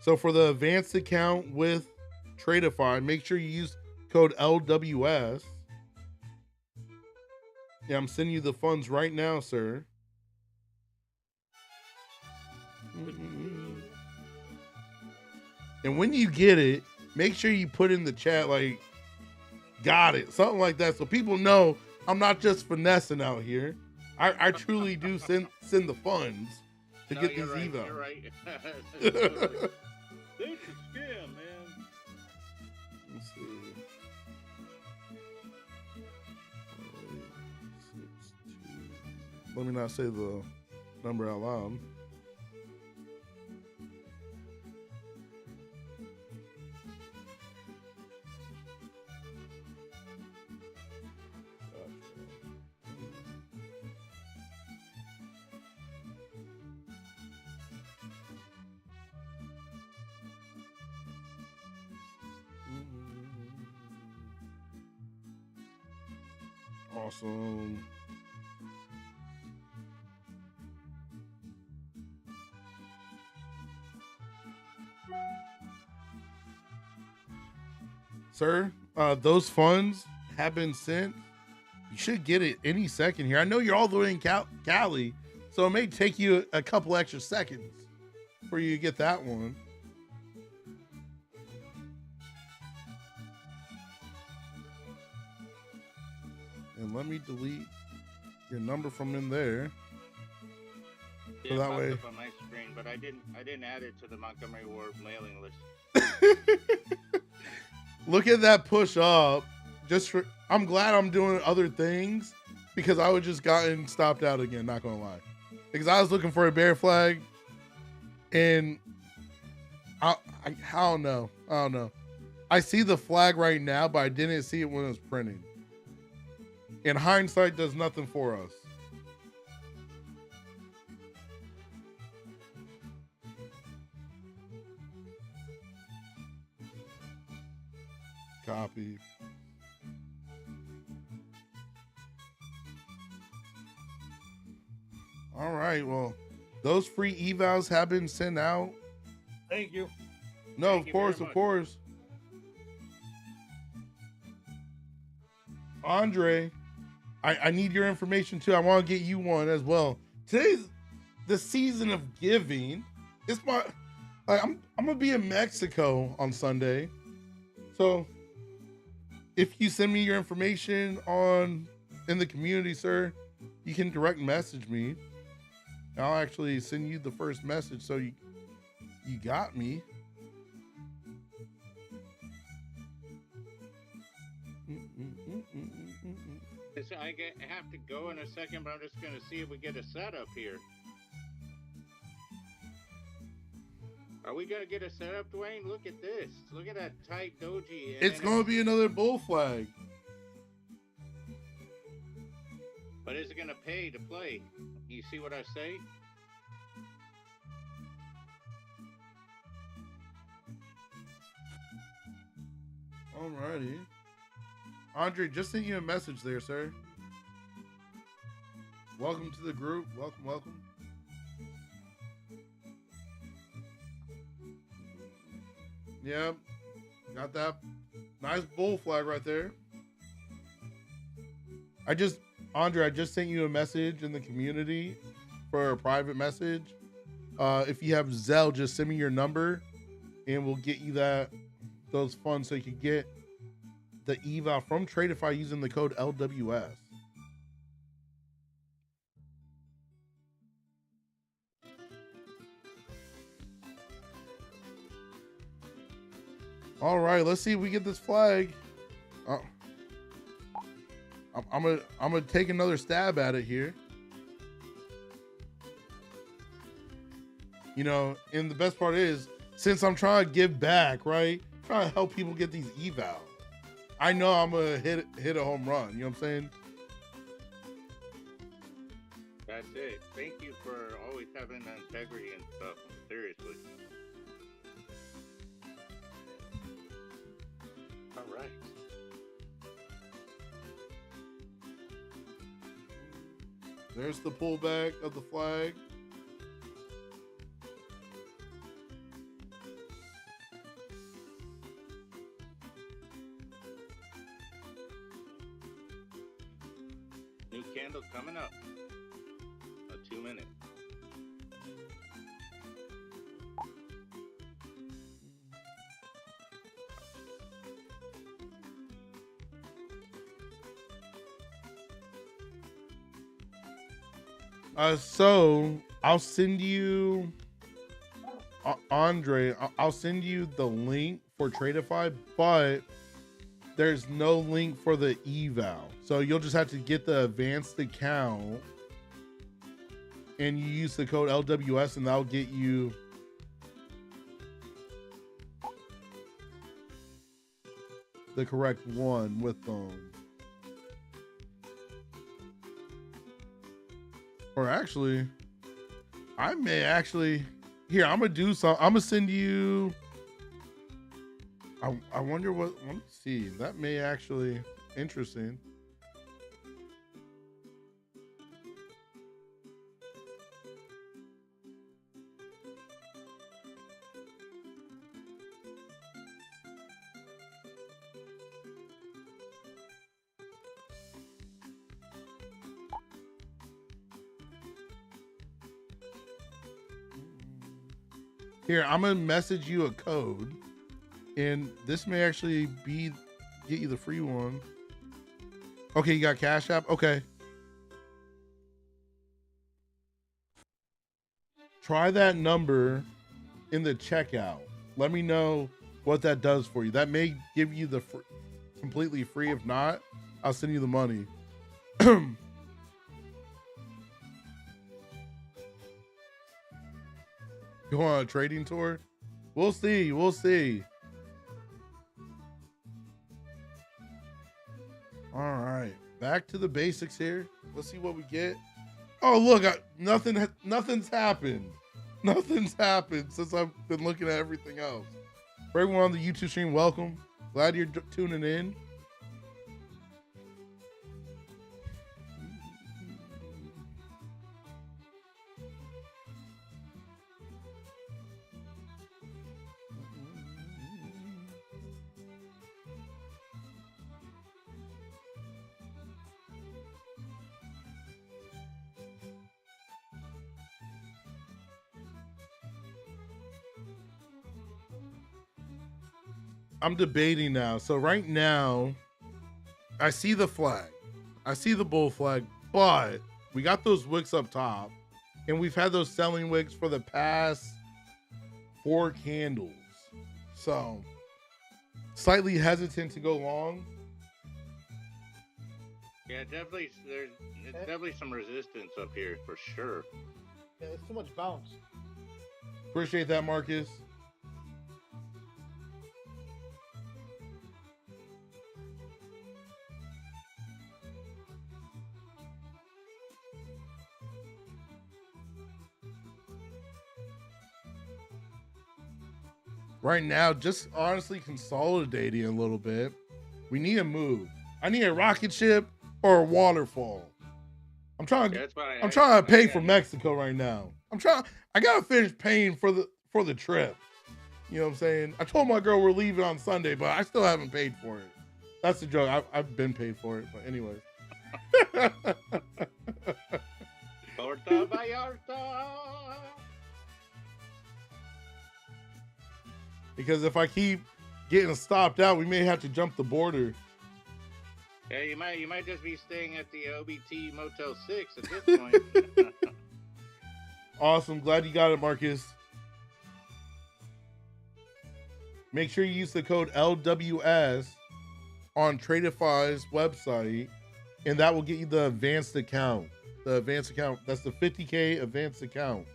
So for the advanced account with Tradeify, make sure you use code LWS. Yeah, I'm sending you the funds right now, sir. And when you get it, make sure you put in the chat, like, got it, something like that, so people know I'm not just finessing out here. I truly do send the funds to get these evos. You're right. It's a scam, man. Let's see. Let me not say the number out loud. Awesome. Sir, those funds have been sent. You should get it any second here. I know you're all the way in Cali, so it may take you a couple extra seconds for you to get that one. And let me delete your number from in there. So that way. Up on my screen, but I didn't add it to the Montgomery Ward mailing list. Look at that push up. I'm glad I'm doing other things because I would just gotten stopped out again, not gonna lie. Because I was looking for a bear flag and I don't know. I see the flag right now, but I didn't see it when it was printing. And hindsight does nothing for us. Copy. All right. Well, those free evals have been sent out. Thank you. No, Thank of course. Andre, I need your information too. I want to get you one as well. Today's the season of giving. It's I'm gonna be in Mexico on Sunday, so if you send me your information in the community, sir, you can direct message me. I'll actually send you the first message, so you got me. I have to go in a second, but I'm just going to see if we get a setup here. Are we going to get a setup, Duane? Look at this. Look at that tight doji. It's going to be another bull flag. But is it going to pay to play? You see what I say? Alrighty. Andre, just sent you a message there, sir. Welcome to the group. Welcome. Yep. Got that nice bull flag right there. Andre, I just sent you a message in the community for a private message. If you have Zelle, just send me your number and we'll get you those funds so you can get the eval from Tradeify using the code LWS. All right, let's see if we get this flag. I'm gonna take another stab at it here. You know, and the best part is, since I'm trying to give back, right? trying to help people get these evals. I know I'm gonna hit a home run. You know what I'm saying? That's it. Thank you for always having integrity and stuff. Seriously. All right. There's the pullback of the flag. New candle coming up. A 2 minute. So I'll send you, Andre. I'll send you the link for Tradeify, but there's no link for the eval. So you'll just have to get the advanced account, and you use the code LWS, and that'll get you the correct one with them. Or actually, I may actually, here, I'm gonna do some, I'm gonna send you, I wonder what, let me see, that may actually, interesting. Here, I'm gonna message you a code, and this may actually get you the free one. Okay, you got Cash App? Okay. Try that number in the checkout. Let me know what that does for you. That may give you the completely free. If not, I'll send you the money. Go on a trading tour? We'll see. We'll see. All right. Back to the basics here. Let's see what we get. Oh, look. Nothing's happened. Nothing's happened since I've been looking at everything else. For everyone on the YouTube stream, welcome. Glad you're tuning in. I'm debating now. So right now, I see the flag. I see the bull flag, but we got those wicks up top, and we've had those selling wicks for the past 4 candles. So slightly hesitant to go long. Yeah, definitely. There's definitely some resistance up here for sure. Yeah, it's too much bounce. Appreciate that, Marcus. Right now, just honestly consolidating a little bit. We need a move. I need a rocket ship or a waterfall. I'm trying to pay for Mexico right now. I gotta finish paying for the trip. You know what I'm saying? I told my girl we're leaving on Sunday, but I still haven't paid for it. That's the joke. I've been paid for it, but anyways. Puerto Vallarta. Because if I keep getting stopped out, we may have to jump the border. Yeah, you might just be staying at the OBT Motel 6 at this point. Awesome. Glad you got it, Marcus. Make sure you use the code LWS on Tradeify's website, and that will get you the advanced account. The advanced account, that's the 50K advanced account.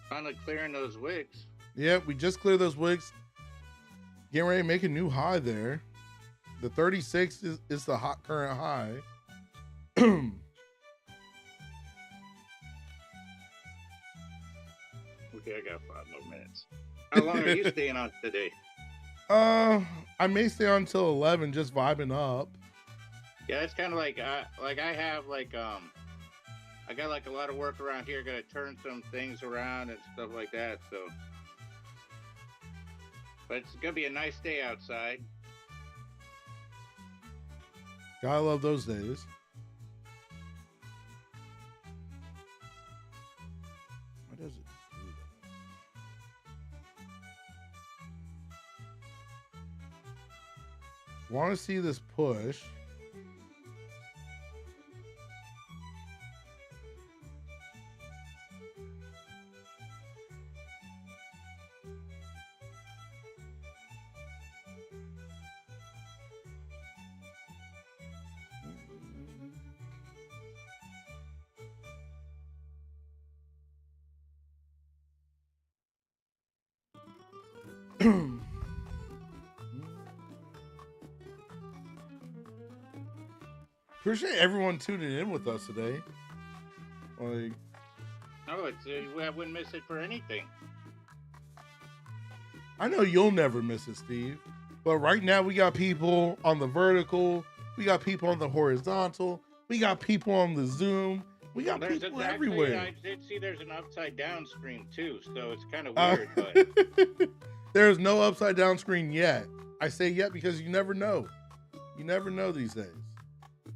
Finally clearing those wicks. Yeah, we just cleared those wicks. Getting ready to make a new high there. The 36 is the hot current high. Okay, I got 5 more minutes. How long are you staying on today? I may stay on until 11, just vibing up. Yeah, it's kind of like I have like I got like a lot of work around here. Got to turn some things around and stuff like that. So, but it's gonna be a nice day outside. Gotta love those days. What does it do that? Want to see this push? Appreciate everyone tuning in with us today. Like, No, it's I wouldn't miss it for anything. I know you'll never miss it, Steve. But right now we got people on the vertical, we got people on the horizontal, we got people on the Zoom, we got people everywhere. I did see there's an upside down screen too, so it's kind of weird. But there's no upside down screen yet. I say yet because you never know. You never know these days.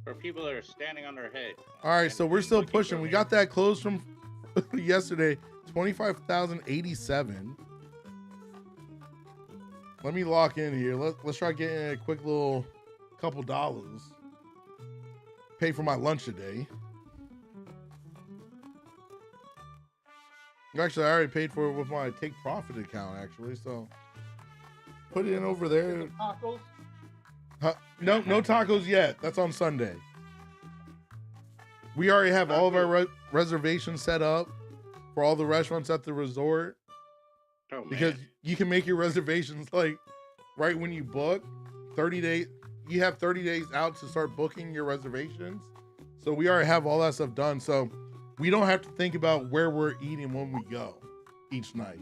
For people that are standing on their head. All right, so we're still pushing. We got that close from yesterday, 25,087. Let me lock in here. Let's try getting a quick little couple dollars. Pay for my lunch today. Actually, I already paid for it with my Take Profit account, actually. So put it in over there. Tacos? No tacos yet. That's on Sunday. We already have all of our reservations set up for all the restaurants at the resort. Oh, man. Because you can make your reservations like right when you book. 30 days. You have 30 days out to start booking your reservations. So we already have all that stuff done. So we don't have to think about where we're eating when we go each night.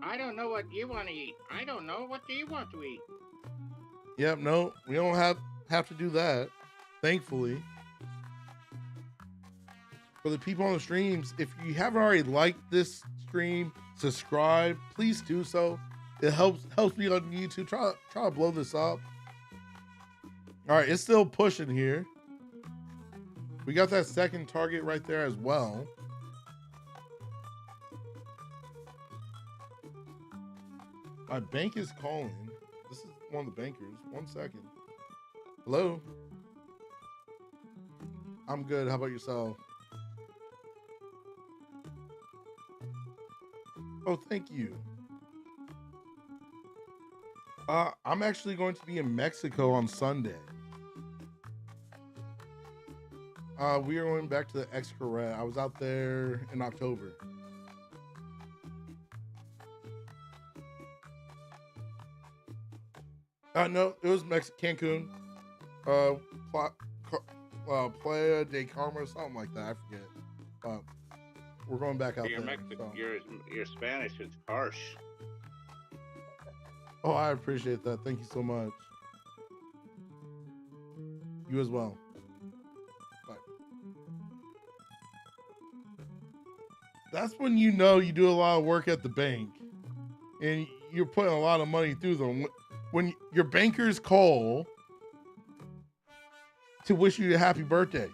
I don't know what you want to eat. I don't know. What do you want to eat? Yep, no, we don't have to do that, thankfully. For the people on the streams, if you haven't already liked this stream, subscribe, please do so. It helps me on YouTube. Try to blow this up. All right, it's still pushing here. We got that second target right there as well. My bank is calling. This is one of the bankers. 1 second. Hello? I'm good. How about yourself? Oh, thank you. I'm actually going to be in Mexico on Sunday. We are going back to the Xcaret. I was out there in October. No, it was Cancun. Playa de Carmen, something like that. I forget. We're going back out there. So. Your Spanish is harsh. Oh, I appreciate that. Thank you so much. You as well. Bye. That's when you know you do a lot of work at the bank and you're putting a lot of money through them. When your bankers call to wish you a happy birthday.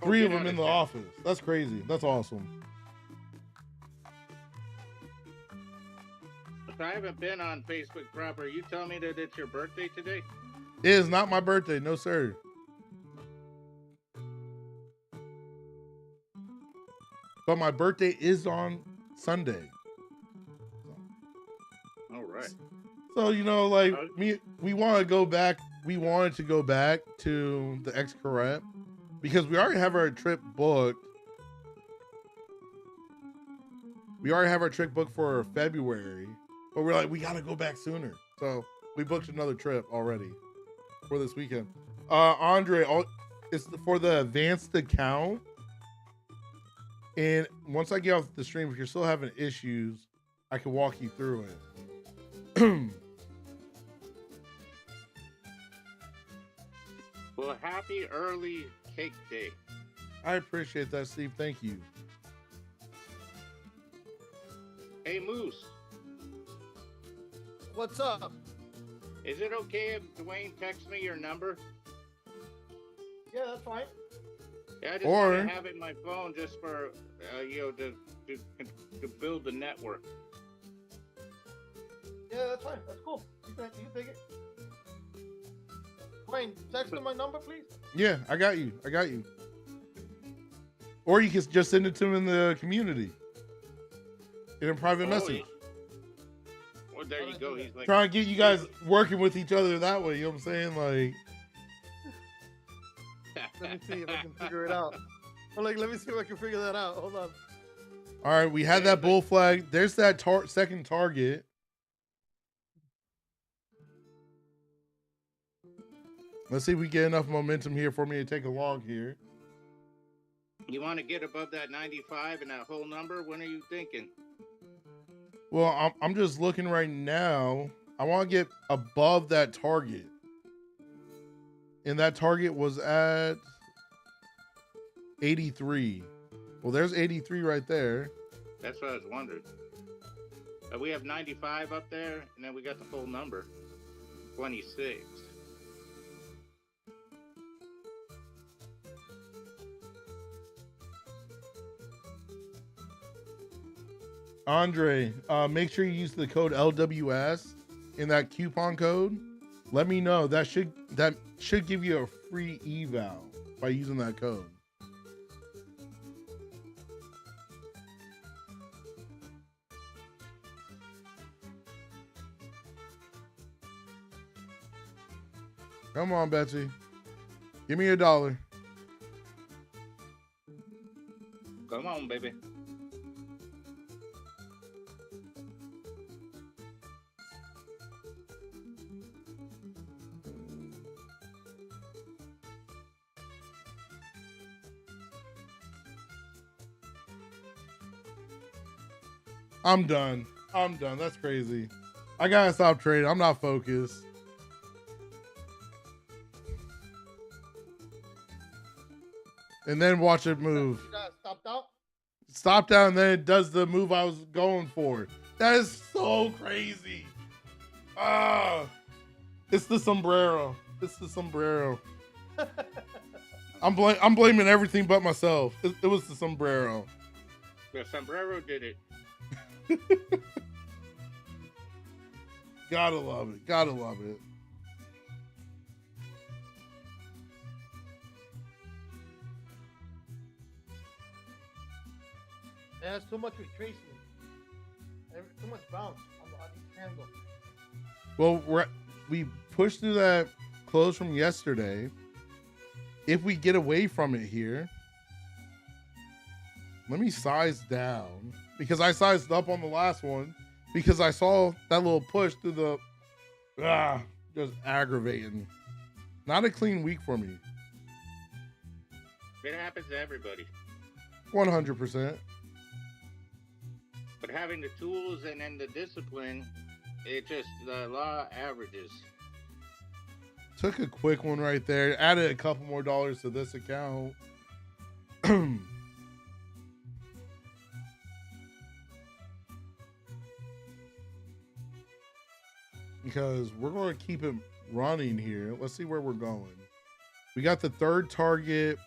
3 of them in the office. That's crazy. That's awesome. If I haven't been on Facebook proper, you tell me that it's your birthday today? It is not my birthday. No, sir. But my birthday is on Sunday. All right. So, you know, like we want to go back. We wanted to go back to the Xcaret because we already have our trip booked. We already have our trip booked for February, but we're like, we gotta go back sooner. So we booked another trip already for this weekend. Andre, it's for the advanced account. And once I get off the stream, if you're still having issues, I can walk you through it. Well, happy early cake day. I appreciate that, Steve. Thank you. Hey, Moose. What's up? Is it okay if Duane texts me your number? Yeah, that's fine. Yeah, I just want to have it in my phone just for, to build the network. Yeah, that's fine. That's cool. You can take it. Wayne, text him my number, please. Yeah, I got you. Or you can just send it to him in the community. In a private message. Well, there you go. He's like trying to get you guys working with each other that way. You know what I'm saying? Like, let me see if I can figure it out. Let me see if I can figure that out. Hold on. All right, we had that bull flag. There's that second target. Let's see if we get enough momentum here for me to take a log here. You want to get above that 95 and that whole number? When are you thinking? Well, I'm just looking right now. I want to get above that target. And that target was at 83. Well, there's 83 right there. That's what I was wondering. We have 95 up there, and then we got the full number, 26. Andre, make sure you use the code LWS in that coupon code. Let me know. That should give you a free eval by using that code. Come on, Betsy. Give me $1. Come on, baby. I'm done. That's crazy. I gotta stop trading. I'm not focused. And then watch it move. You got stopped out? Stopped out and then it does the move I was going for. That is so crazy. It's the sombrero. I'm blaming everything but myself. It was the sombrero. The sombrero did it. Gotta love it. Yeah, that's too much retracement. Too much bounce on each handle. Well, we pushed through that close from yesterday. If we get away from it here, let me size down, because I sized up on the last one because I saw that little push through the just aggravating. Not a clean week for me. It happens to everybody. 100%. But having the tools and then the discipline, it just the law averages. Took a quick one right there. Added a couple more dollars to this account. Because we're going to keep it running here. Let's see where we're going. We got the third target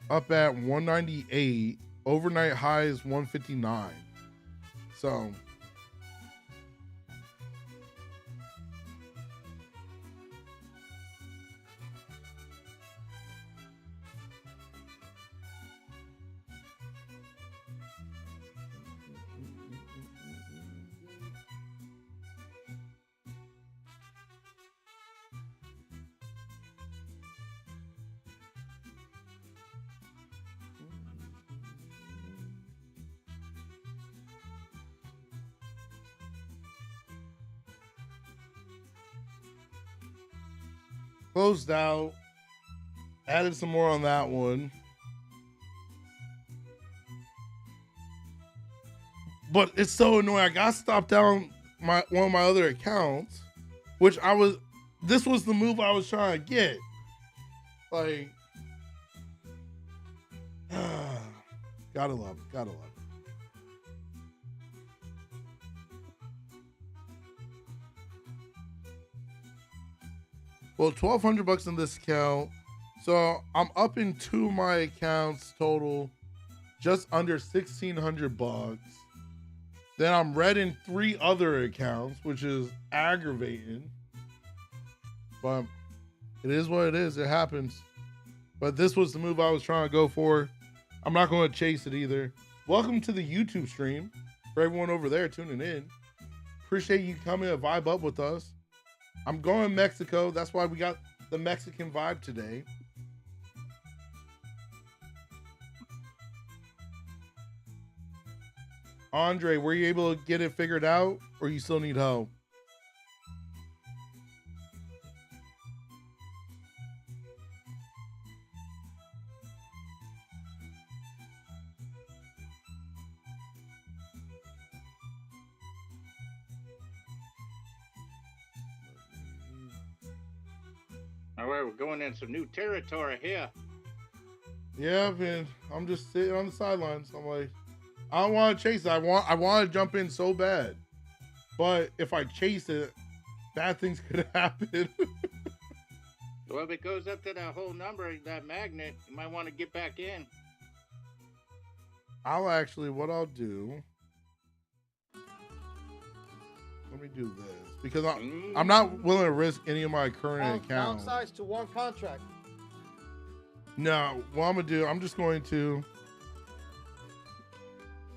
up at 198. Overnight high is 159. So Closed out. Added some more on that one. But it's so annoying. I got stopped down one of my other accounts, which this was the move I was trying to get. Like, gotta love it. Gotta love it. Well, $1,200 in this account. So I'm up in 2 of my accounts total, just under $1,600. Then I'm red in 3 other accounts, which is aggravating. But it is what it is. It happens. But this was the move I was trying to go for. I'm not going to chase it either. Welcome to the YouTube stream. For everyone over there tuning in. Appreciate you coming to vibe up with us. I'm going Mexico. That's why we got the Mexican vibe today. Andre, were you able to get it figured out, or you still need help? All right, we're going in some new territory here. Yeah, man. I'm just sitting on the sidelines. I'm like, I don't want to chase it. I want to jump in so bad. But if I chase it, bad things could happen. Well, if it goes up to that whole number, that magnet, you might want to get back in. What I'll do. Let me do this. Because I'm not willing to risk any of my current accounts. Downsize to 1 contract. No, what I'm going to do, I'm just going to...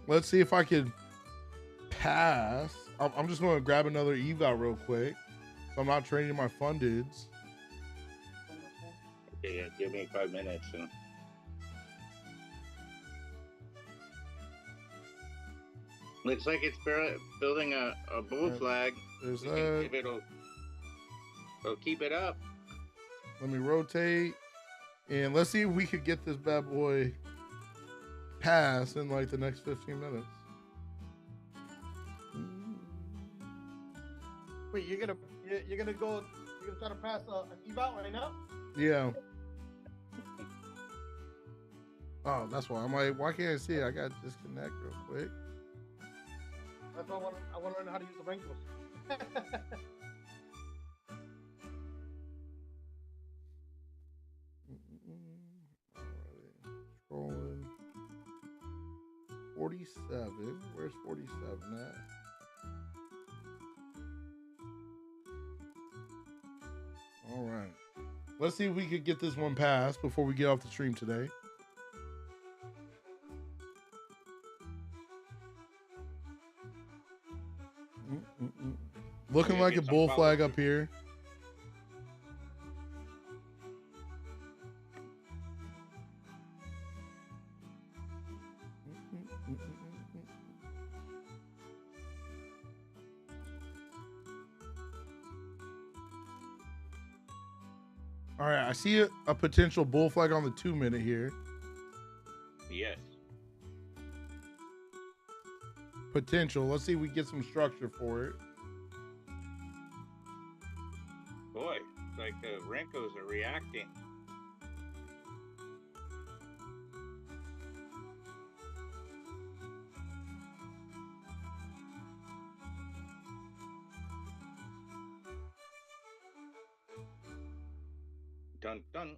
Let's see if I could pass. I'm just going to grab another eval real quick. So I'm not trading my fundeds. Okay, yeah, give me 5 minutes. And... Looks like it's building a bull flag. There's that. It'll keep it up. Let me rotate. And let's see if we could get this bad boy pass in like the next 15 minutes. Wait, you're gonna try to pass an eval right now? Yeah. Oh, that's why I'm like, why can't I see it? I got to disconnect real quick. That's why I want to learn how to use the wrinkles. Scrolling. 47. Where's 47 at? All right. Let's see if we could get this one passed before we get off the stream today. Looking like a bull flag up here. All right, I see a potential bull flag on the 2-minute here. Yes. Potential. Let's see if we get some structure for it. Boy, it's like the wrinkles are reacting. Dun dun.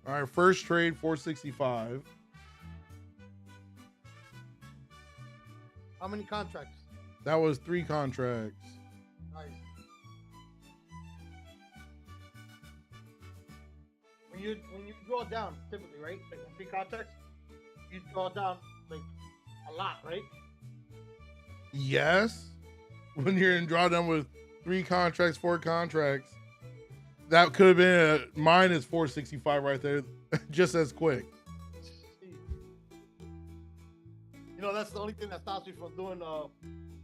All right, first trade 465. How many contracts? That was 3 contracts. Nice. When you draw down, typically, right? Like 3 contracts, you draw down like a lot, right? Yes. when you're in drawdown with 3 contracts, 4 contracts. That could have been a minus 465 right there, just as quick. You know, that's the only thing that stops me from doing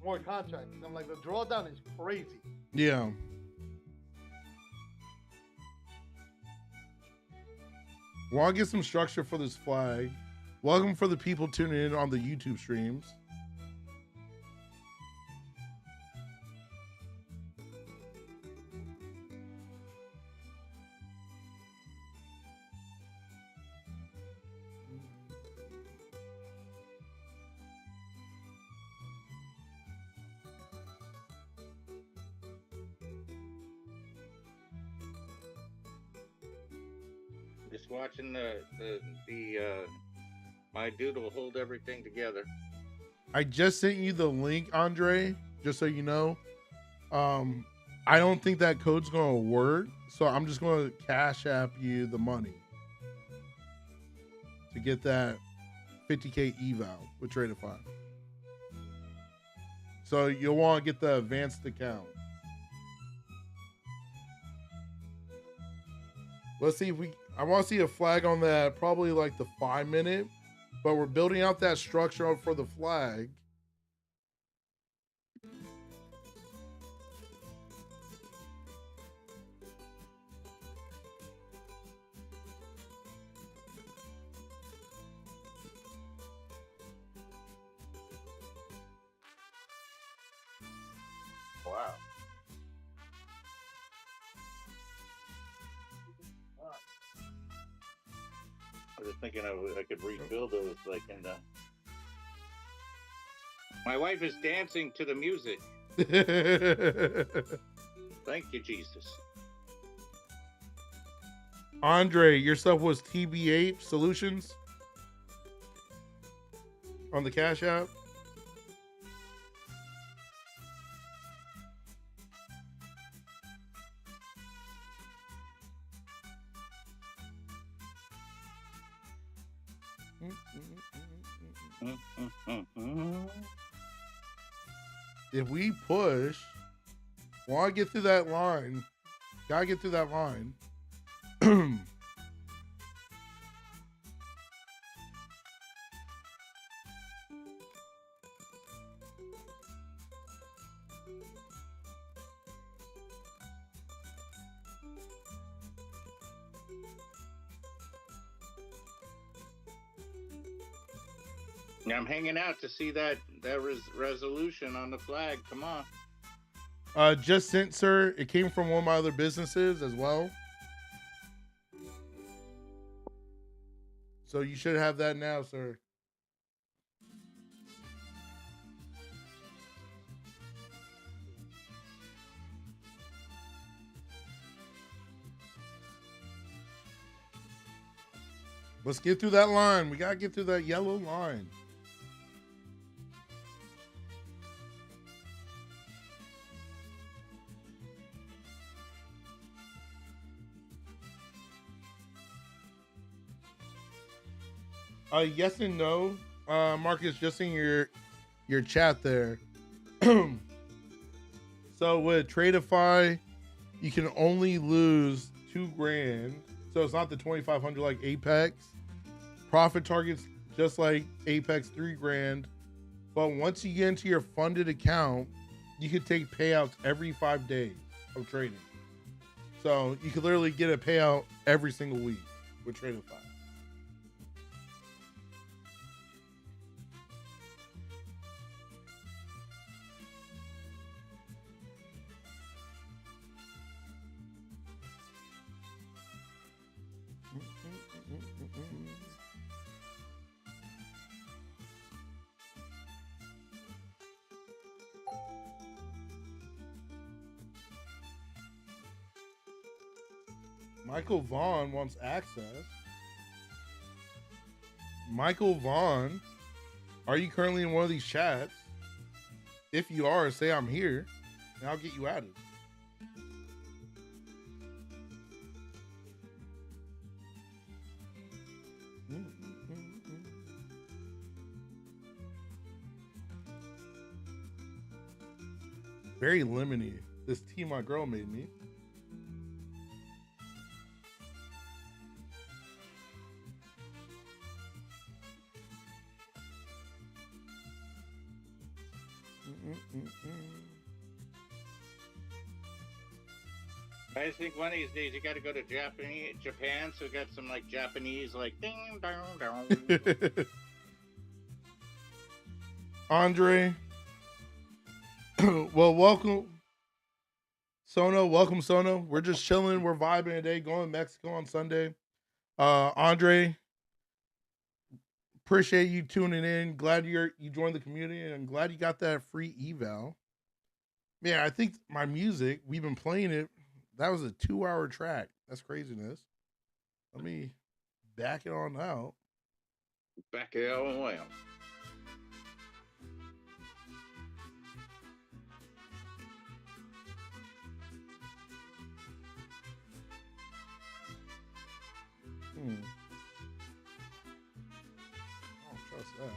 more contracts. I'm like, the drawdown is crazy. Yeah. Want to get some structure for this flag. Welcome for the people tuning in on the YouTube streams. Just watching my dude will hold everything together. I just sent you the link, Andre, just so you know. I don't think that code's going to work, so I'm just going to Cash App you the money to get that 50K eval with Tradeify. So you'll want to get the advanced account. Let's see if I want to see a flag on that, probably like the 5-minute, but we're building out that structure for the flag. Wow. I was just thinking I could rebuild those like in the. My wife is dancing to the music. Thank you, Jesus. Andre, your stuff was TB8 Solutions on the Cash App. If we push, want to get through that line, gotta get through that line. I'm hanging out to see that resolution on the flag. Come on. Just sent, sir. It came from one of my other businesses as well. So you should have that now, sir. Let's get through that line. We gotta get through that yellow line. Yes and no, Marcus, just in your chat there. So with Tradeify, you can only lose $2,000. So it's not the 2,500 like Apex. Profit targets just like Apex $3,000. But once you get into your funded account, you can take payouts every 5 days of trading. So you could literally get a payout every single week with Tradeify. Michael Vaughn wants access. Michael Vaughn, are you currently in one of these chats? If you are, say I'm here, and I'll get you added. Very lemony. This tea my girl made me. I just think one of these days you got to go to Japan, so we got some like Japanese like ding dong dong. Andre, well, welcome, Sono. Welcome, Sono. We're just chilling. We're vibing today. Going to Mexico on Sunday. Andre, appreciate you tuning in. Glad you joined the community, and I'm glad you got that free eval. Man, I think my music, we've been playing it. That was a 2-hour track. That's craziness. Let me back it on out. Back it on well. I don't trust that.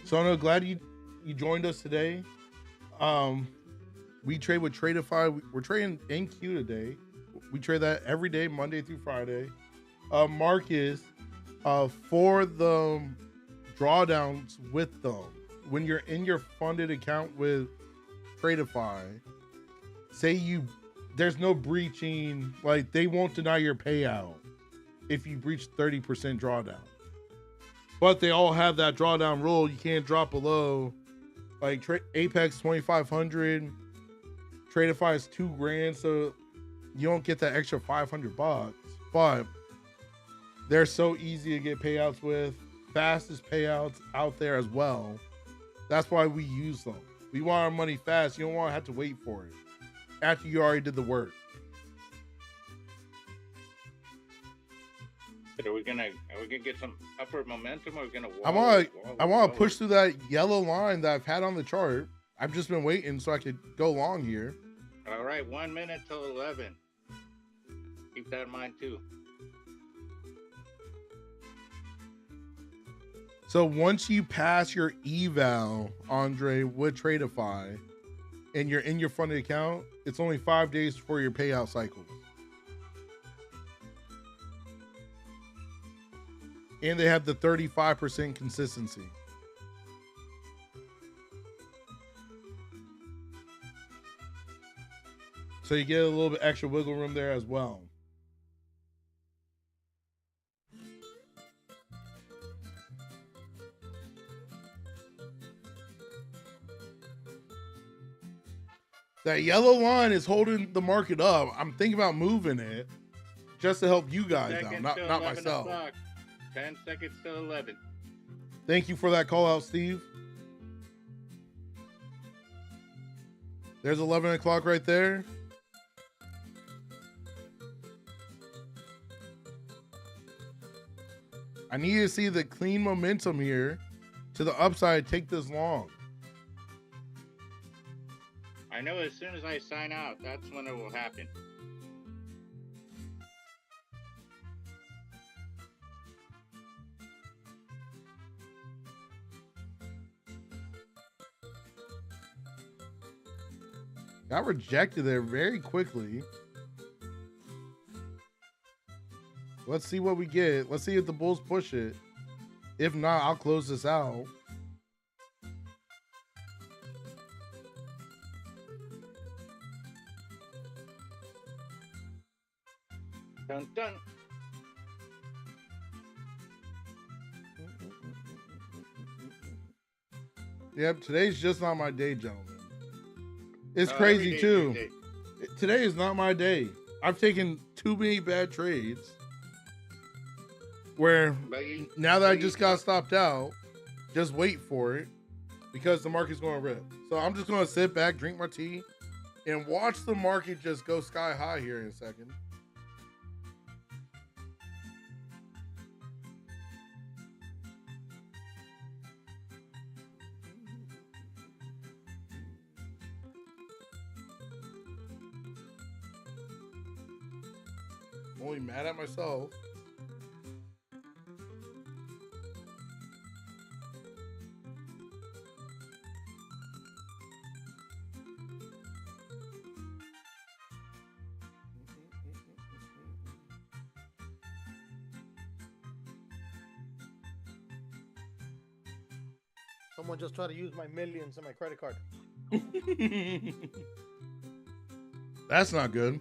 Sono, glad you joined us today. We trade with Tradeify. We're trading NQ today. We trade that every day, Monday through Friday. Marcus, for the drawdowns with them, when you're in your funded account with Tradeify, say there's no breaching, like they won't deny your payout if you breach 30% drawdown. But they all have that drawdown rule. You can't drop below, like Apex 2,500, Tradeify is $2,000, so you don't get that extra $500. But they're so easy to get payouts with, fastest payouts out there as well. That's why we use them. We want our money fast. You don't want to have to wait for it after you already did the work. Are we gonna get some upward momentum, or are we gonna I want to push through that yellow line that I've had on the chart. I've just been waiting so I could go long here. All right, 1 minute till 11. Keep that in mind too. So once you pass your eval, Andre, with Tradeify, and you're in your funded account, it's only 5 days for your payout cycles. And they have the 35% consistency. So you get a little bit extra wiggle room there as well. That yellow line is holding the market up. I'm thinking about moving it just to help you guys out, not myself. 10 seconds till 11. Thank you for that call out, Steve. There's 11 o'clock right there. I need to see the clean momentum here to the upside take this long. I know as soon as I sign out, that's when it will happen. Got rejected there very quickly. Let's see what we get. Let's see if the Bulls push it. If not, I'll close this out. Dun, dun. Yep, today's just not my day, gentlemen. It's crazy too. Today is not my day. I've taken too many bad trades where now that I just got stopped out, just wait for it because the market's going to rip. So I'm just going to sit back, drink my tea, and watch the market just go sky high here in a second. I'm only mad at myself. Someone just tried to use my millions on my credit card. That's not good.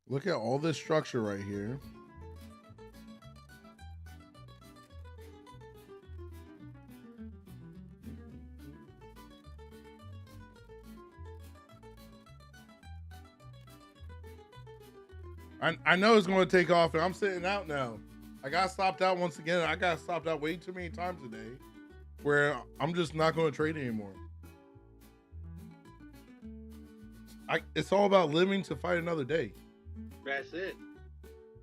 Look at all this structure right here. I know it's going to take off, and I'm sitting out now. I got stopped out once again. I got stopped out way too many times today where I'm just not going to trade anymore. It's all about living to fight another day. That's it.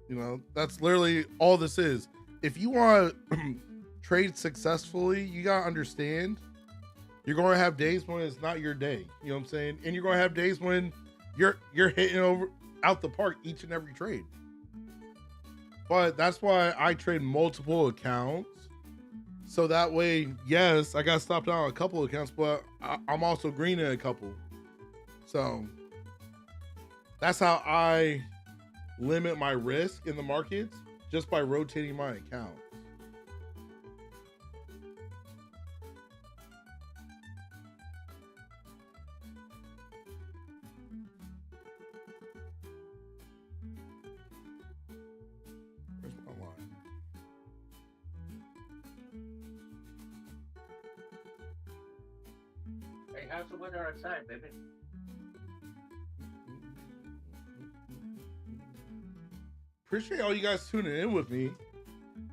You know, that's literally all this is. If you want to trade successfully, you got to understand you're going to have days when it's not your day. You know what I'm saying? And you're going to have days when you're hitting out the park each and every trade. But that's why I trade multiple accounts. So that way, yes, I got stopped out on a couple of accounts, but I'm also green in a couple. So that's how I limit my risk in the markets, just by rotating my accounts. Where's my line? Hey, how's the weather outside, baby? Appreciate all you guys tuning in with me.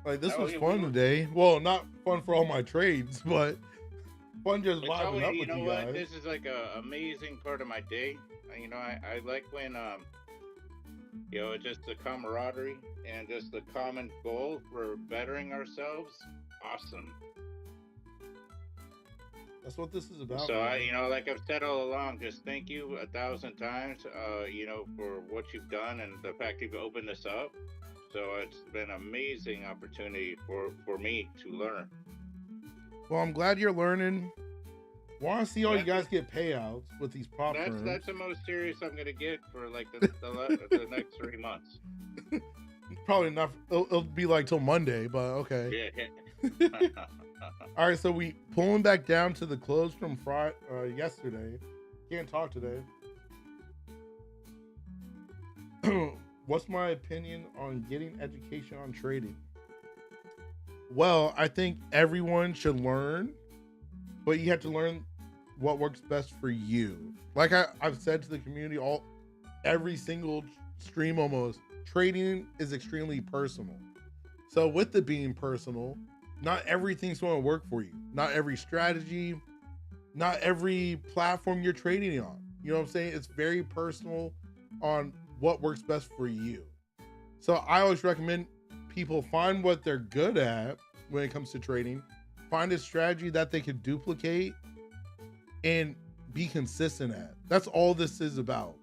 Like, this was yeah, fun today. Well, not fun for all my trades, but fun just It's vibing always, up you with know you what? guys. This is like a amazing part of my day. You know, I like when you know, just the camaraderie and just the common goal for bettering ourselves. Awesome. That's what this is about. So man. you know, like I've said all along, just thank you 1,000 times, you know, for what you've done and the fact you've opened this up. So it's been an amazing opportunity for me to learn. Well, I'm glad you're learning. Want to see all you guys get payouts with these prop firms. That's the most serious I'm gonna get for like the next 3 months. Probably not. It'll be like till Monday, but okay. Yeah. All right, so we pulling back down to the close from yesterday. Can't talk today. What's my opinion on getting education on trading? Well, I think everyone should learn, but you have to learn what works best for you. Like I've said to the community every single stream almost, trading is extremely personal. So with it being personal, not everything's going to work for you. Not every strategy, not every platform you're trading on. You know what I'm saying? It's very personal on what works best for you. So I always recommend people find what they're good at when it comes to trading, find a strategy that they can duplicate and be consistent at. That's all this is about.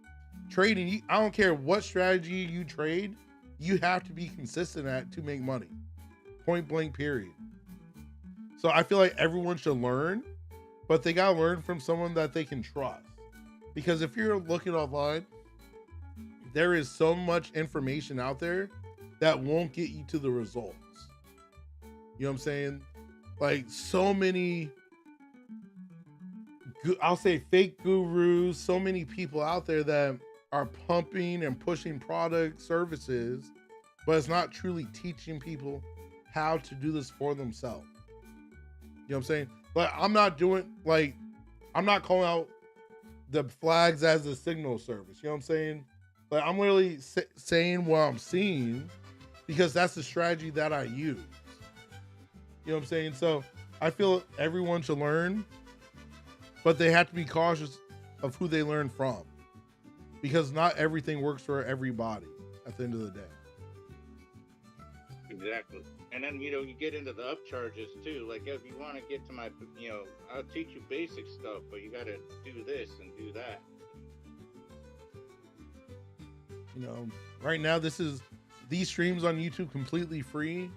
Trading, I don't care what strategy you trade, you have to be consistent at to make money. Point blank, period. So I feel like everyone should learn, but they gotta learn from someone that they can trust. Because if you're looking online, there is so much information out there that won't get you to the results. You know what I'm saying? Like so many, I'll say fake gurus, so many people out there that are pumping and pushing product services, but it's not truly teaching people how to do this for themselves. You know what I'm saying? But I'm not calling out the flags as a signal service. You know what I'm saying? Like I'm literally saying what I'm seeing because that's the strategy that I use. You know what I'm saying? So I feel everyone should learn, but they have to be cautious of who they learn from because not everything works for everybody at the end of the day. Exactly. And then, you get into the upcharges too. Like, if you want to get to my, I'll teach you basic stuff, but you got to do this and do that. Right now, these streams on YouTube completely free.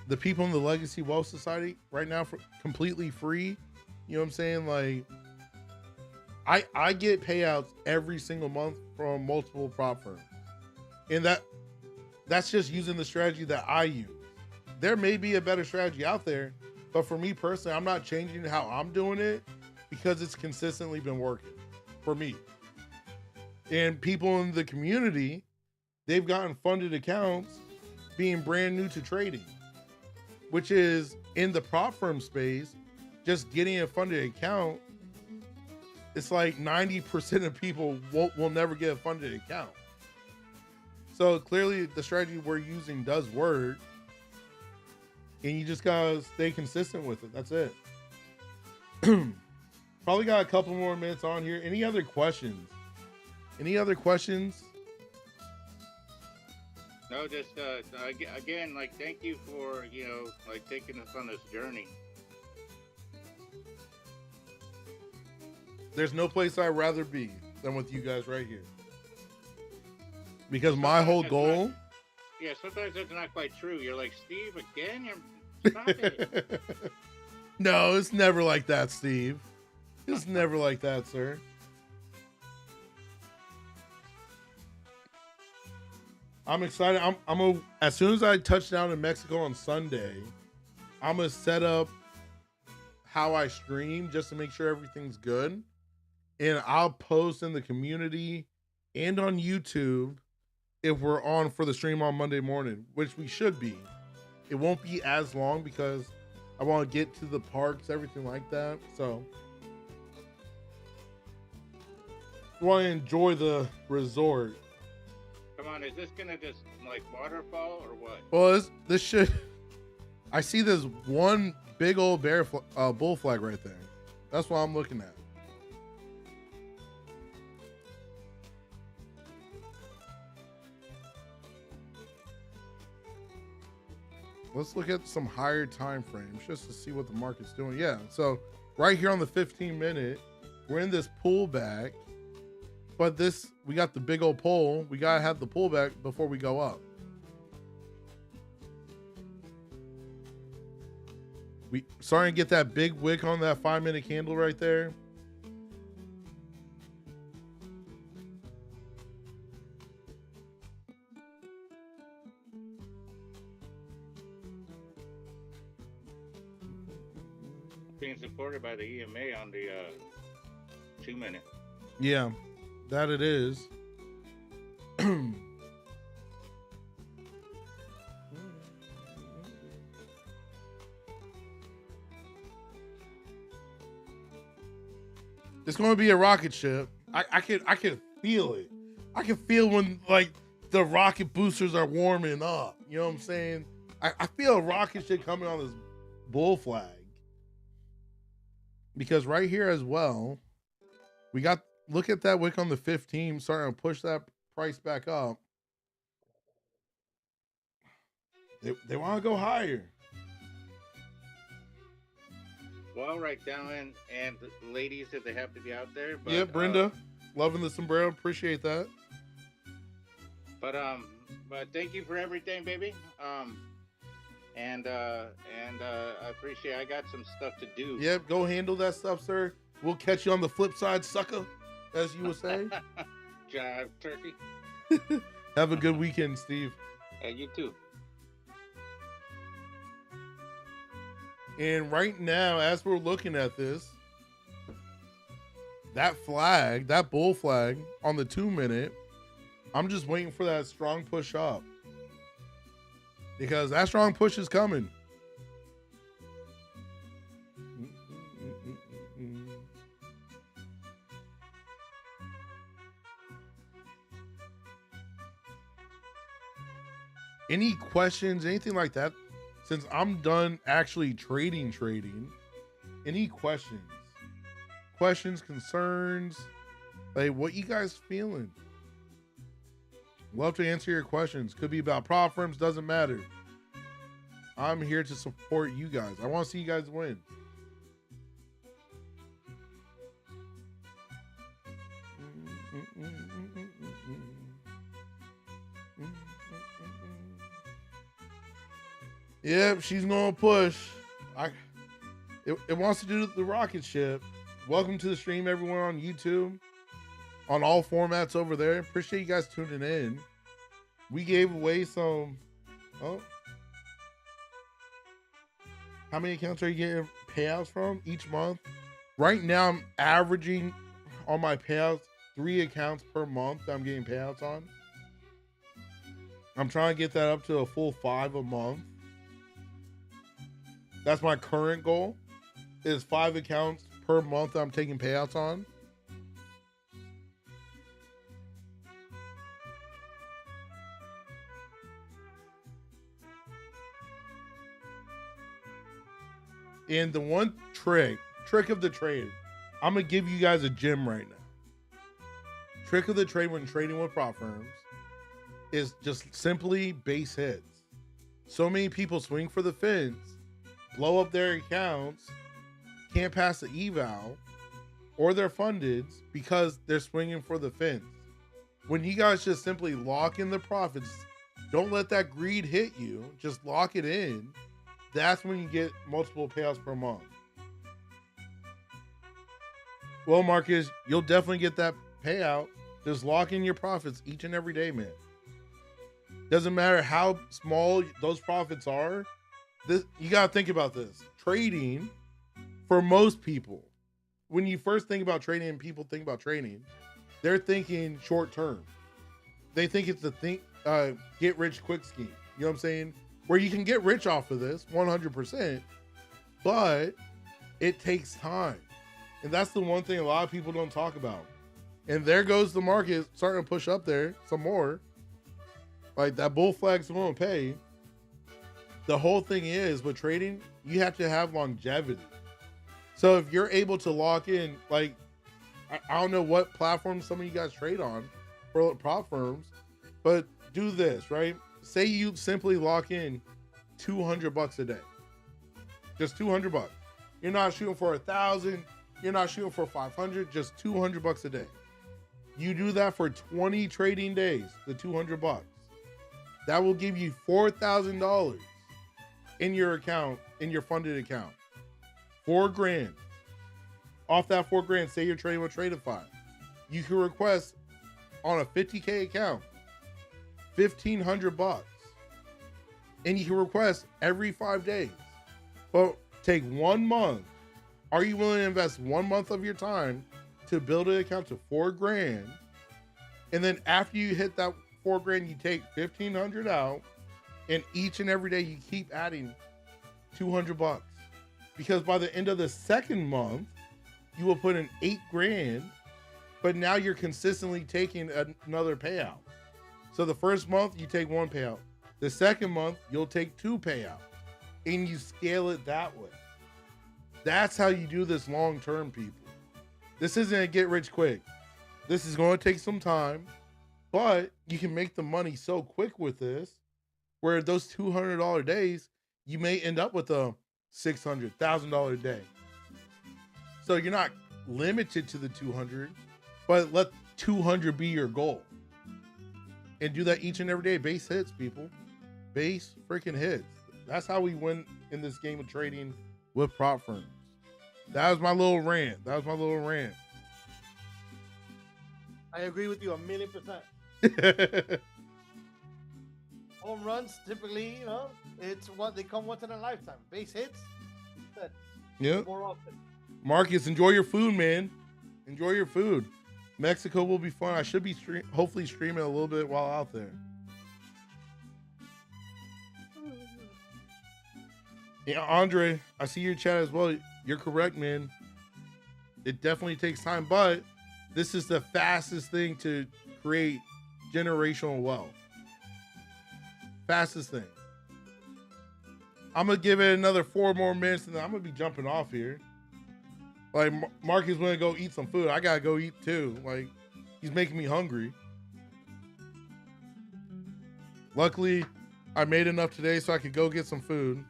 The people in the Legacy Wealth Society right now for completely free. You know what I'm saying? Like, I get payouts every single month from multiple prop firms. And that's just using the strategy that I use. There may be a better strategy out there, but for me personally, I'm not changing how I'm doing it because it's consistently been working for me. And people in the community, they've gotten funded accounts being brand new to trading, which is in the prop firm space, just getting a funded account. It's like 90% of people will never get a funded account. So clearly the strategy we're using does work, and you just gotta stay consistent with it. That's it. Probably got a couple more minutes on here. Any other questions? No, just again, like, thank you for taking us on this journey. There's no place I'd rather be than with you guys right here. Because my whole goal... Sometimes that's not quite true. You're like, Steve, again? Stop it. No, it's never like that, Steve. It's never like that, sir. I'm excited. As soon as I touch down in Mexico on Sunday, I'm going to set up how I stream just to make sure everything's good. And I'll post in the community and on YouTube if we're on for the stream on Monday morning, which we should be. It won't be as long because I want to get to the parks, everything like that. So I want to enjoy the resort. Come on, is this gonna just like waterfall or what? Well, this should. I see this one big old bull flag right there. That's what I'm looking at. Let's look at some higher time frames just to see what the market's doing. Yeah, so right here on the 15-minute, we're in this pullback, but we got the big old pull. We gotta have the pullback before we go up. We starting to get that big wick on that 5-minute candle right there. Being supported by the EMA on the 2-minute. Yeah, that it is. It's going to be a rocket ship. I can feel it. I can feel when like the rocket boosters are warming up. You know what I'm saying? I feel a rocket ship coming on this bull flag. Because right here as well, we got, look at that wick on the 15 starting to push that price back up. They want to go higher. Well, right down and ladies, if they have to be out there. But, yeah, Brenda, loving the sombrero, appreciate that. But thank you for everything, baby. And I appreciate. I got some stuff to do. Yep, go handle that stuff, sir. We'll catch you on the flip side, sucker, as you would say. Jive turkey. Have a good weekend, Steve. And you too. And right now, as we're looking at this, that flag, that bull flag on the 2-minute, I'm just waiting for that strong push up. Because that strong push is coming. Any questions, anything like that? Since I'm done actually trading, any questions? Questions, concerns? Like, what you guys feeling? Love to answer your questions. Could be about prop firms, doesn't matter. I'm here to support you guys. I want to see you guys win. Yep, she's gonna push. It wants to do the rocket ship. Welcome to the stream, everyone on YouTube, on all formats over there. Appreciate you guys tuning in. We gave away some. Oh, how many accounts are you getting payouts from each month? Right now, I'm averaging on my payouts 3 accounts per month that I'm getting payouts on. I'm trying to get that up to a full 5 a month. That's my current goal, is 5 accounts per month that I'm taking payouts on. And the one trick of the trade, I'm going to give you guys a gem right now. Trick of the trade when trading with prop firms is just simply base hits. So many people swing for the fence, blow up their accounts, can't pass the eval, or their fundeds because they're swinging for the fence. When you guys just simply lock in the profits, don't let that greed hit you, just lock it in. That's when you get multiple payouts per month. Well, Marcus, you'll definitely get that payout. Just lock in your profits each and every day, man. Doesn't matter how small those profits are. You got to think about this. Trading, for most people, when you first think about trading and people think about trading, they're thinking short term. They think it's the get rich quick scheme. You know what I'm saying? Where you can get rich off of this 100%, but it takes time. And that's the one thing a lot of people don't talk about. And there goes the market starting to push up there some more. Like that bull flag's going to pay. The whole thing is with trading, you have to have longevity. So if you're able to lock in, like, I don't know what platform some of you guys trade on for prop firms, but do this, right? Say you simply lock in $200 a day. Just $200. You're not shooting for 1,000. You're not shooting for 500. Just $200 a day. You do that for 20 trading days, the $200. That will give you $4,000 in your account, in your funded account. $4,000. Off that $4,000, say you're trading with Tradify. You can request on a 50K account, $1,500. And you can request every 5 days. But take 1 month. Are you willing to invest 1 month of your time to build an account to $4,000? And then after you hit that $4,000, you take $1,500 out, and each and every day you keep adding $200. Because by the end of the second month, you will put in $8,000, but now you're consistently taking another payout. So the first month you take 1 payout. The second month you'll take 2 payouts, and you scale it that way. That's how you do this long term, people. This isn't a get rich quick. This is going to take some time, but you can make the money so quick with this, where those $200 days, you may end up with a $600, $1,000 day. So you're not limited to the 200, but let 200 be your goal. And do that each and every day. Base hits, people. Base freaking hits. That's how we win in this game of trading with prop firms. That was my little rant. I agree with you 1,000,000%. Home runs, typically, it's what they come once in a lifetime. Base hits, yep. More often. Marcus, enjoy your food, man. Enjoy your food. Mexico will be fun. I should be hopefully streaming a little bit while out there. Yeah, Andre, I see your chat as well. You're correct, man. It definitely takes time, but this is the fastest thing to create generational wealth. Fastest thing. I'm going to give it another 4 more minutes, and then I'm going to be jumping off here. Like, Marcus want to go eat some food. I got to go eat, too. Like, he's making me hungry. Luckily, I made enough today so I could go get some food.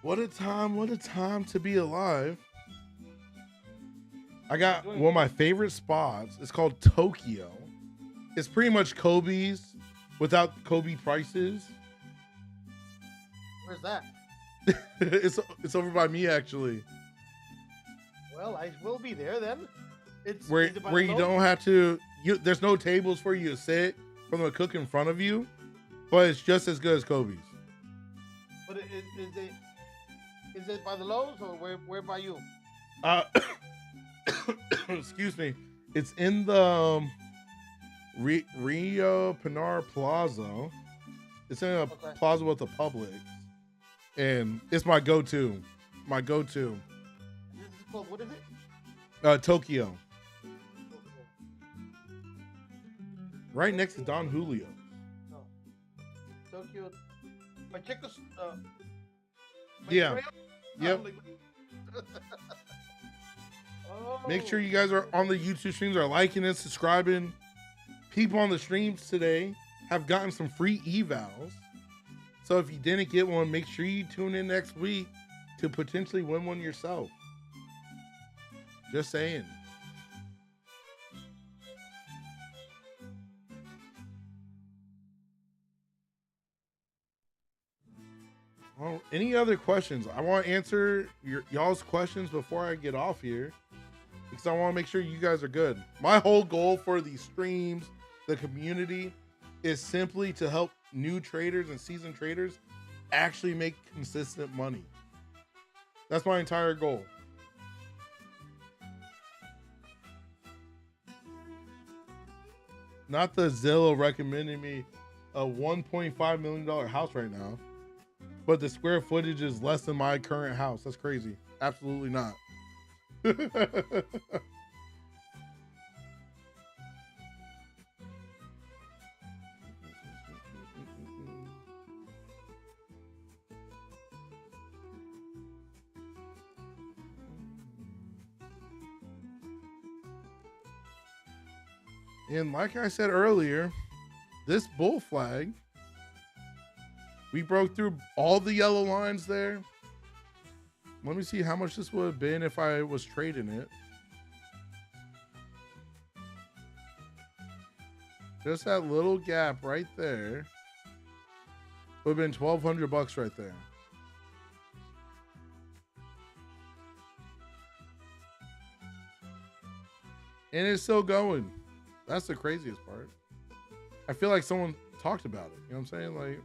What a time to be alive. I got one of my favorite spots. It's called Tokyo. It's pretty much Kobe's without Kobe prices. Where's that? It's over by me actually. Well, I will be there then. It's where you don't have to. There's no tables for you to sit from the cook in front of you, but it's just as good as Kobe's. But is it by the Lowe's or where by you? Excuse me. It's in the Rio Pinar Plaza. It's in a plaza with a Publix, and it's my go-to. My go-to. This is called, what is it? Tokyo. Right next to Don Julio. No. Tokyo. Pacheco's. Yeah. Yep. Oh. Make sure you guys are on the YouTube streams, are liking and subscribing. People on the streams today have gotten some free evals. So if you didn't get one, make sure you tune in next week to potentially win one yourself. Just saying. Well, any other questions? I want to answer y'all's questions before I get off here, because I want to make sure you guys are good. My whole goal for these streams, the community, is simply to help new traders and seasoned traders actually make consistent money. That's my entire goal. Not the Zillow recommending me a $1.5 million house right now, but the square footage is less than my current house. That's crazy. Absolutely not. And like I said earlier, this bull flag, we broke through all the yellow lines there. Let me see how much this would have been if I was trading it. Just that little gap right there would have been $1,200 right there. And it's still going. That's the craziest part. I feel like someone talked about it. You know what I'm saying? Like,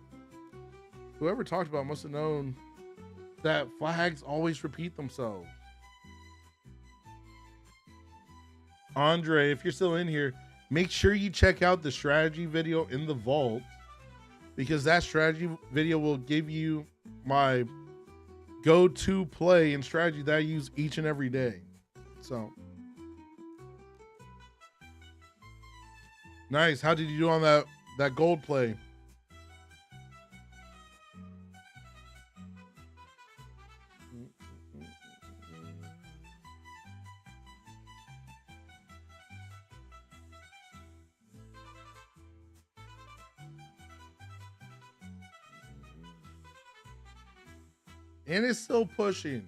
whoever talked about it must have known that flags always repeat themselves. Andre, if you're still in here, make sure you check out the strategy video in the vault, because that strategy video will give you my go-to play and strategy that I use each and every day. So nice. How did you do on that gold play? And it's still pushing.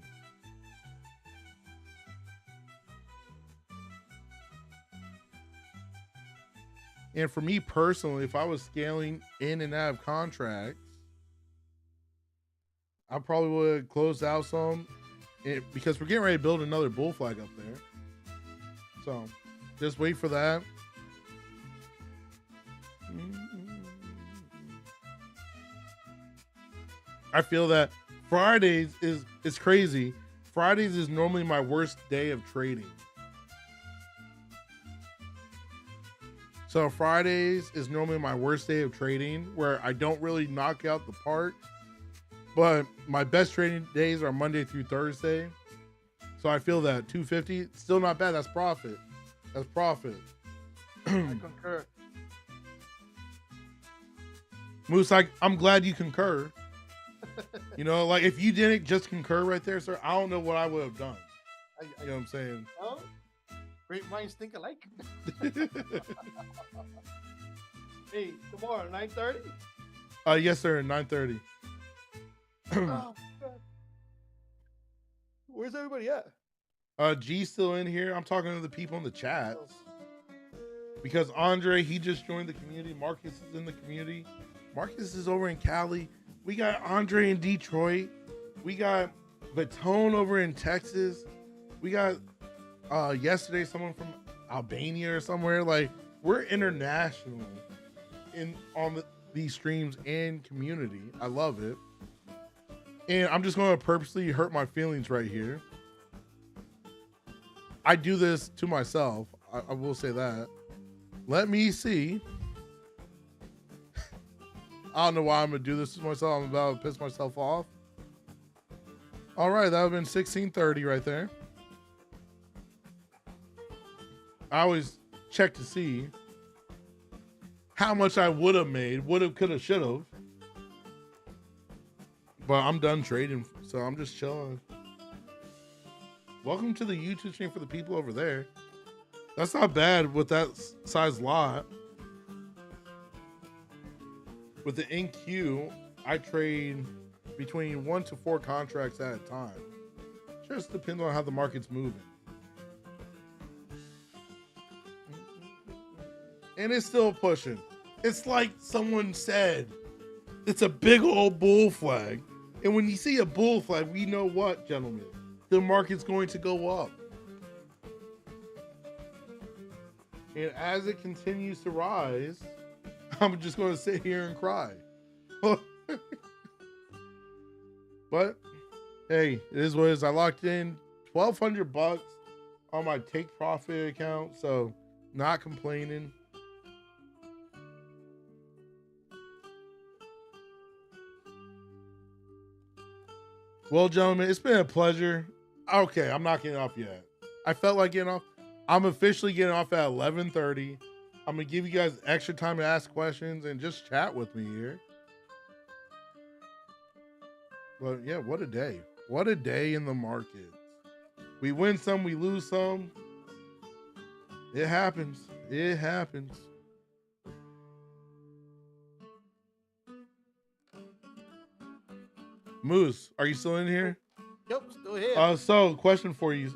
And for me personally, if I was scaling in and out of contracts, I probably would close out some, because we're getting ready to build another bull flag up there. So just wait for that. I feel that Fridays is crazy. Fridays is normally my worst day of trading. So Fridays is normally my worst day of trading, where I don't really knock out the park. But my best trading days are Monday through Thursday. So I feel that 250, still not bad. That's profit. That's profit. I concur. Moose, I'm glad you concur. You know You know, like if you didn't just concur right there, sir, I don't know what I would have done. You know what I'm saying? Oh, great minds think alike. Hey, tomorrow 9:30. Yes, sir. 9:30. Oh, where's everybody at? G's still in here. I'm talking to the people in the chats because Andre, he just joined the community. Marcus is in the community. Marcus is over in Cali. We got Andre in Detroit. We got Batone over in Texas. We got yesterday someone from Albania or somewhere. Like, we're international on these streams and community. I love it. And I'm just going to purposely hurt my feelings right here. I do this to myself. I will say that. Let me see. I don't know why I'm going to do this to myself. I'm about to piss myself off. All right, that would have been 16:30 right there. I always check to see how much I would have made. Would have, could have, should have. But I'm done trading, so I'm just chilling. Welcome to the YouTube stream for the people over there. That's not bad with that size lot. With the NQ, I trade between 1 to 4 contracts at a time. Just depends on how the market's moving. And it's still pushing. It's like someone said, it's a big old bull flag. And when you see a bull flag, we know what, gentlemen? The market's going to go up. And as it continues to rise, I'm just going to sit here and cry. But hey, it is what it is. I locked in $1,200 on my take profit account, so not complaining. Well, gentlemen, it's been a pleasure. Okay, I'm not getting off yet. I felt like getting off. I'm officially getting off at 11:30. I'm going to give you guys extra time to ask questions and just chat with me here. But yeah, what a day. What a day in the market. We win some, we lose some. It happens. It happens. Moose, are you still in here? Yep, still here. So question for you.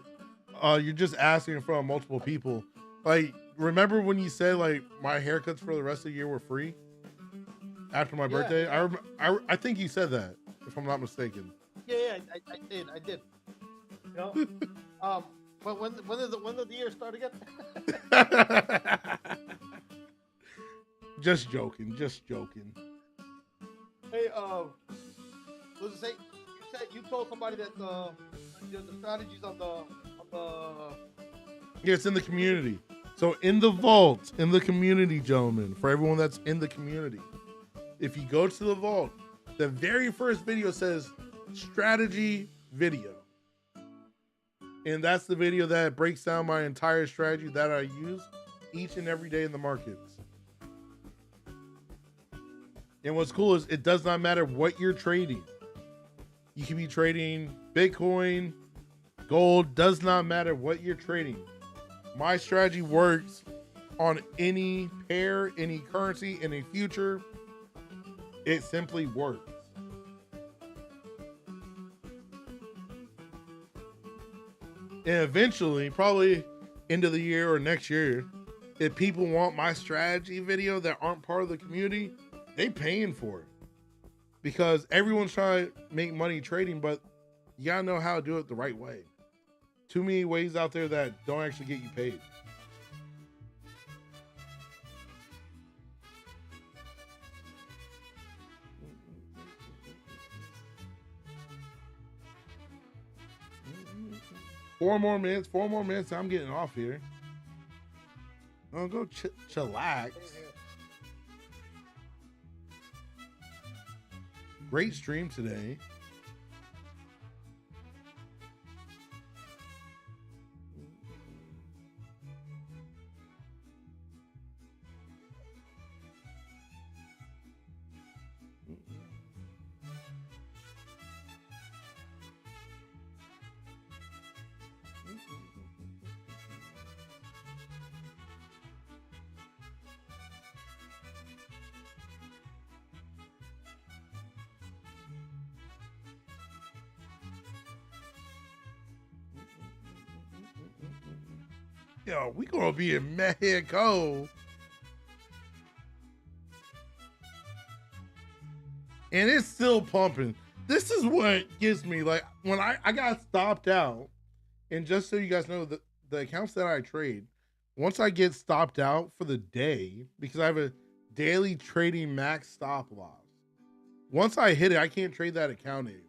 You're just asking from multiple people. Like, remember when you said like my haircuts for the rest of the year were free after my birthday? I think you said that, if I'm not mistaken. Yeah, I did. You know, but when does the year start again? Just joking. Hey, what was it say? You told somebody that the strategies on the yeah, it's in the community. So in the vault, in the community, gentlemen, for everyone that's in the community, if you go to the vault, the very first video says strategy video. And that's the video that breaks down my entire strategy that I use each and every day in the markets. And what's cool is it does not matter what you're trading. You can be trading Bitcoin, gold, does not matter what you're trading. My strategy works on any pair, any currency, any future. It simply works. And eventually, probably end of the year or next year, if people want my strategy video that aren't part of the community, they paying for it. Because everyone's trying to make money trading, but you gotta know how to do it the right way. Too many ways out there that don't actually get you paid. Four more minutes, I'm getting off here. I'll go chillax. Great stream today. Yo, we gonna be in Mexico. And it's still pumping. This is what gives me, like, when I got stopped out, and just so you guys know, the accounts that I trade, once I get stopped out for the day, because I have a daily trading max stop loss, once I hit it, I can't trade that account anymore.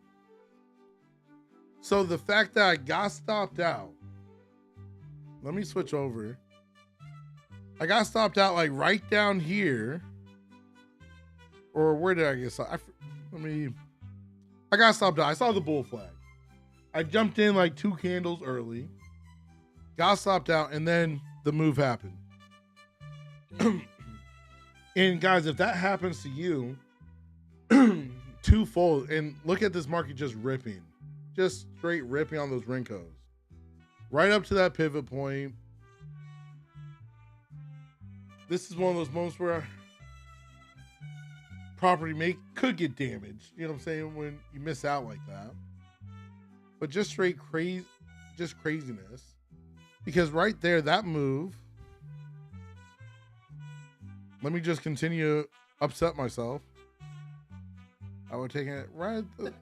So the fact that I got stopped out, let me switch over. I got stopped out like right down here. Or where did I get stopped? I got stopped out. I saw the bull flag. I jumped in like 2 candles early. Got stopped out, and then the move happened. And guys, if that happens to you, twofold, and look at this market just ripping. Just straight ripping on those Rincos. Right up to that pivot point. This is one of those moments where property could get damaged. You know what I'm saying? When you miss out like that. But just straight craziness. Because right there, that move. Let me just continue to upset myself. I would take it right at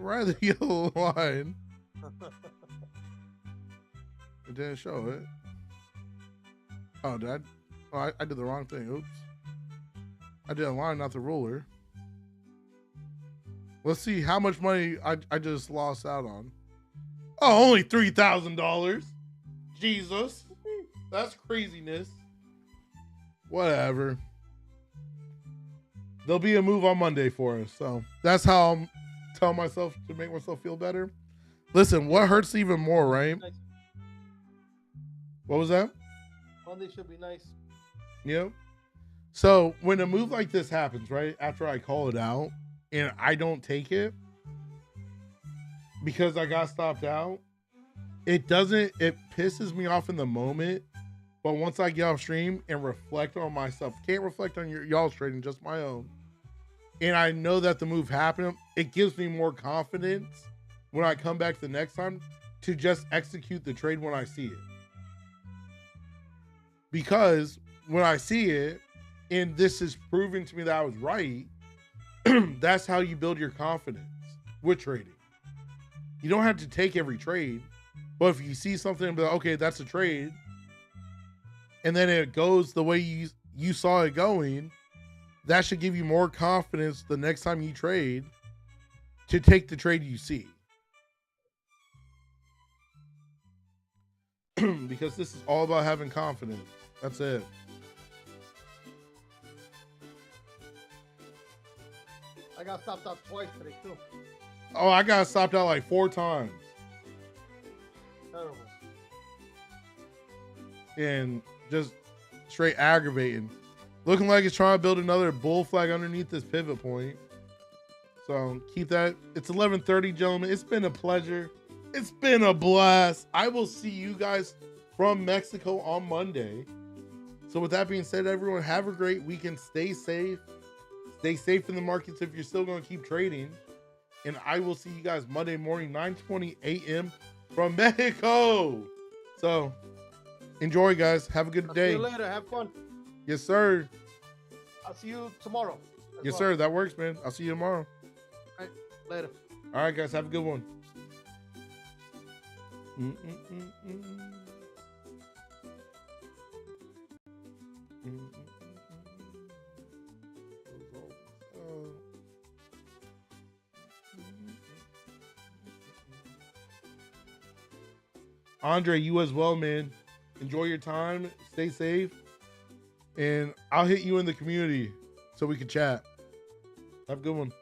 the yellow line. It didn't show it. Oh, did I did the wrong thing. Oops. I did a line, not the ruler. Let's see how much money I just lost out on. Oh, only $3,000. Jesus. That's craziness. Whatever. There'll be a move on Monday for us. So that's how I'm telling myself to make myself feel better. Listen, what hurts even more, right? Nice. What was that? Monday should be nice. Yep. So when a move like this happens, right, after I call it out and I don't take it because I got stopped out, it pisses me off in the moment. But once I get off stream and reflect on myself, can't reflect on y'all's trading, just my own. And I know that the move happened, it gives me more confidence when I come back the next time to just execute the trade when I see it. Because when I see it, and this is proving to me that I was right, that's how you build your confidence with trading. You don't have to take every trade, but if you see something and be like, okay, that's a trade, and then it goes the way you saw it going, that should give you more confidence the next time you trade to take the trade you see. Because this is all about having confidence. That's it. I got stopped out twice today too. Oh, I got stopped out like 4 times. Terrible. And just straight aggravating. Looking like it's trying to build another bull flag underneath this pivot point. So keep that. It's 11:30, gentlemen. It's been a pleasure. It's been a blast. I will see you guys from Mexico on Monday. So with that being said, everyone, have a great weekend. Stay safe. Stay safe in the markets if you're still going to keep trading. And I will see you guys Monday morning, 9:20 a.m. from Mexico. So enjoy, guys. Have a good day. See you later. Have fun. Yes, sir. I'll see you tomorrow. Yes, sir. That works, man. I'll see you tomorrow. All right. Later. All right, guys. Have a good one. Andre, you as well, man. Enjoy your time. Stay safe. And I'll hit you in the community so we can chat. Have a good one.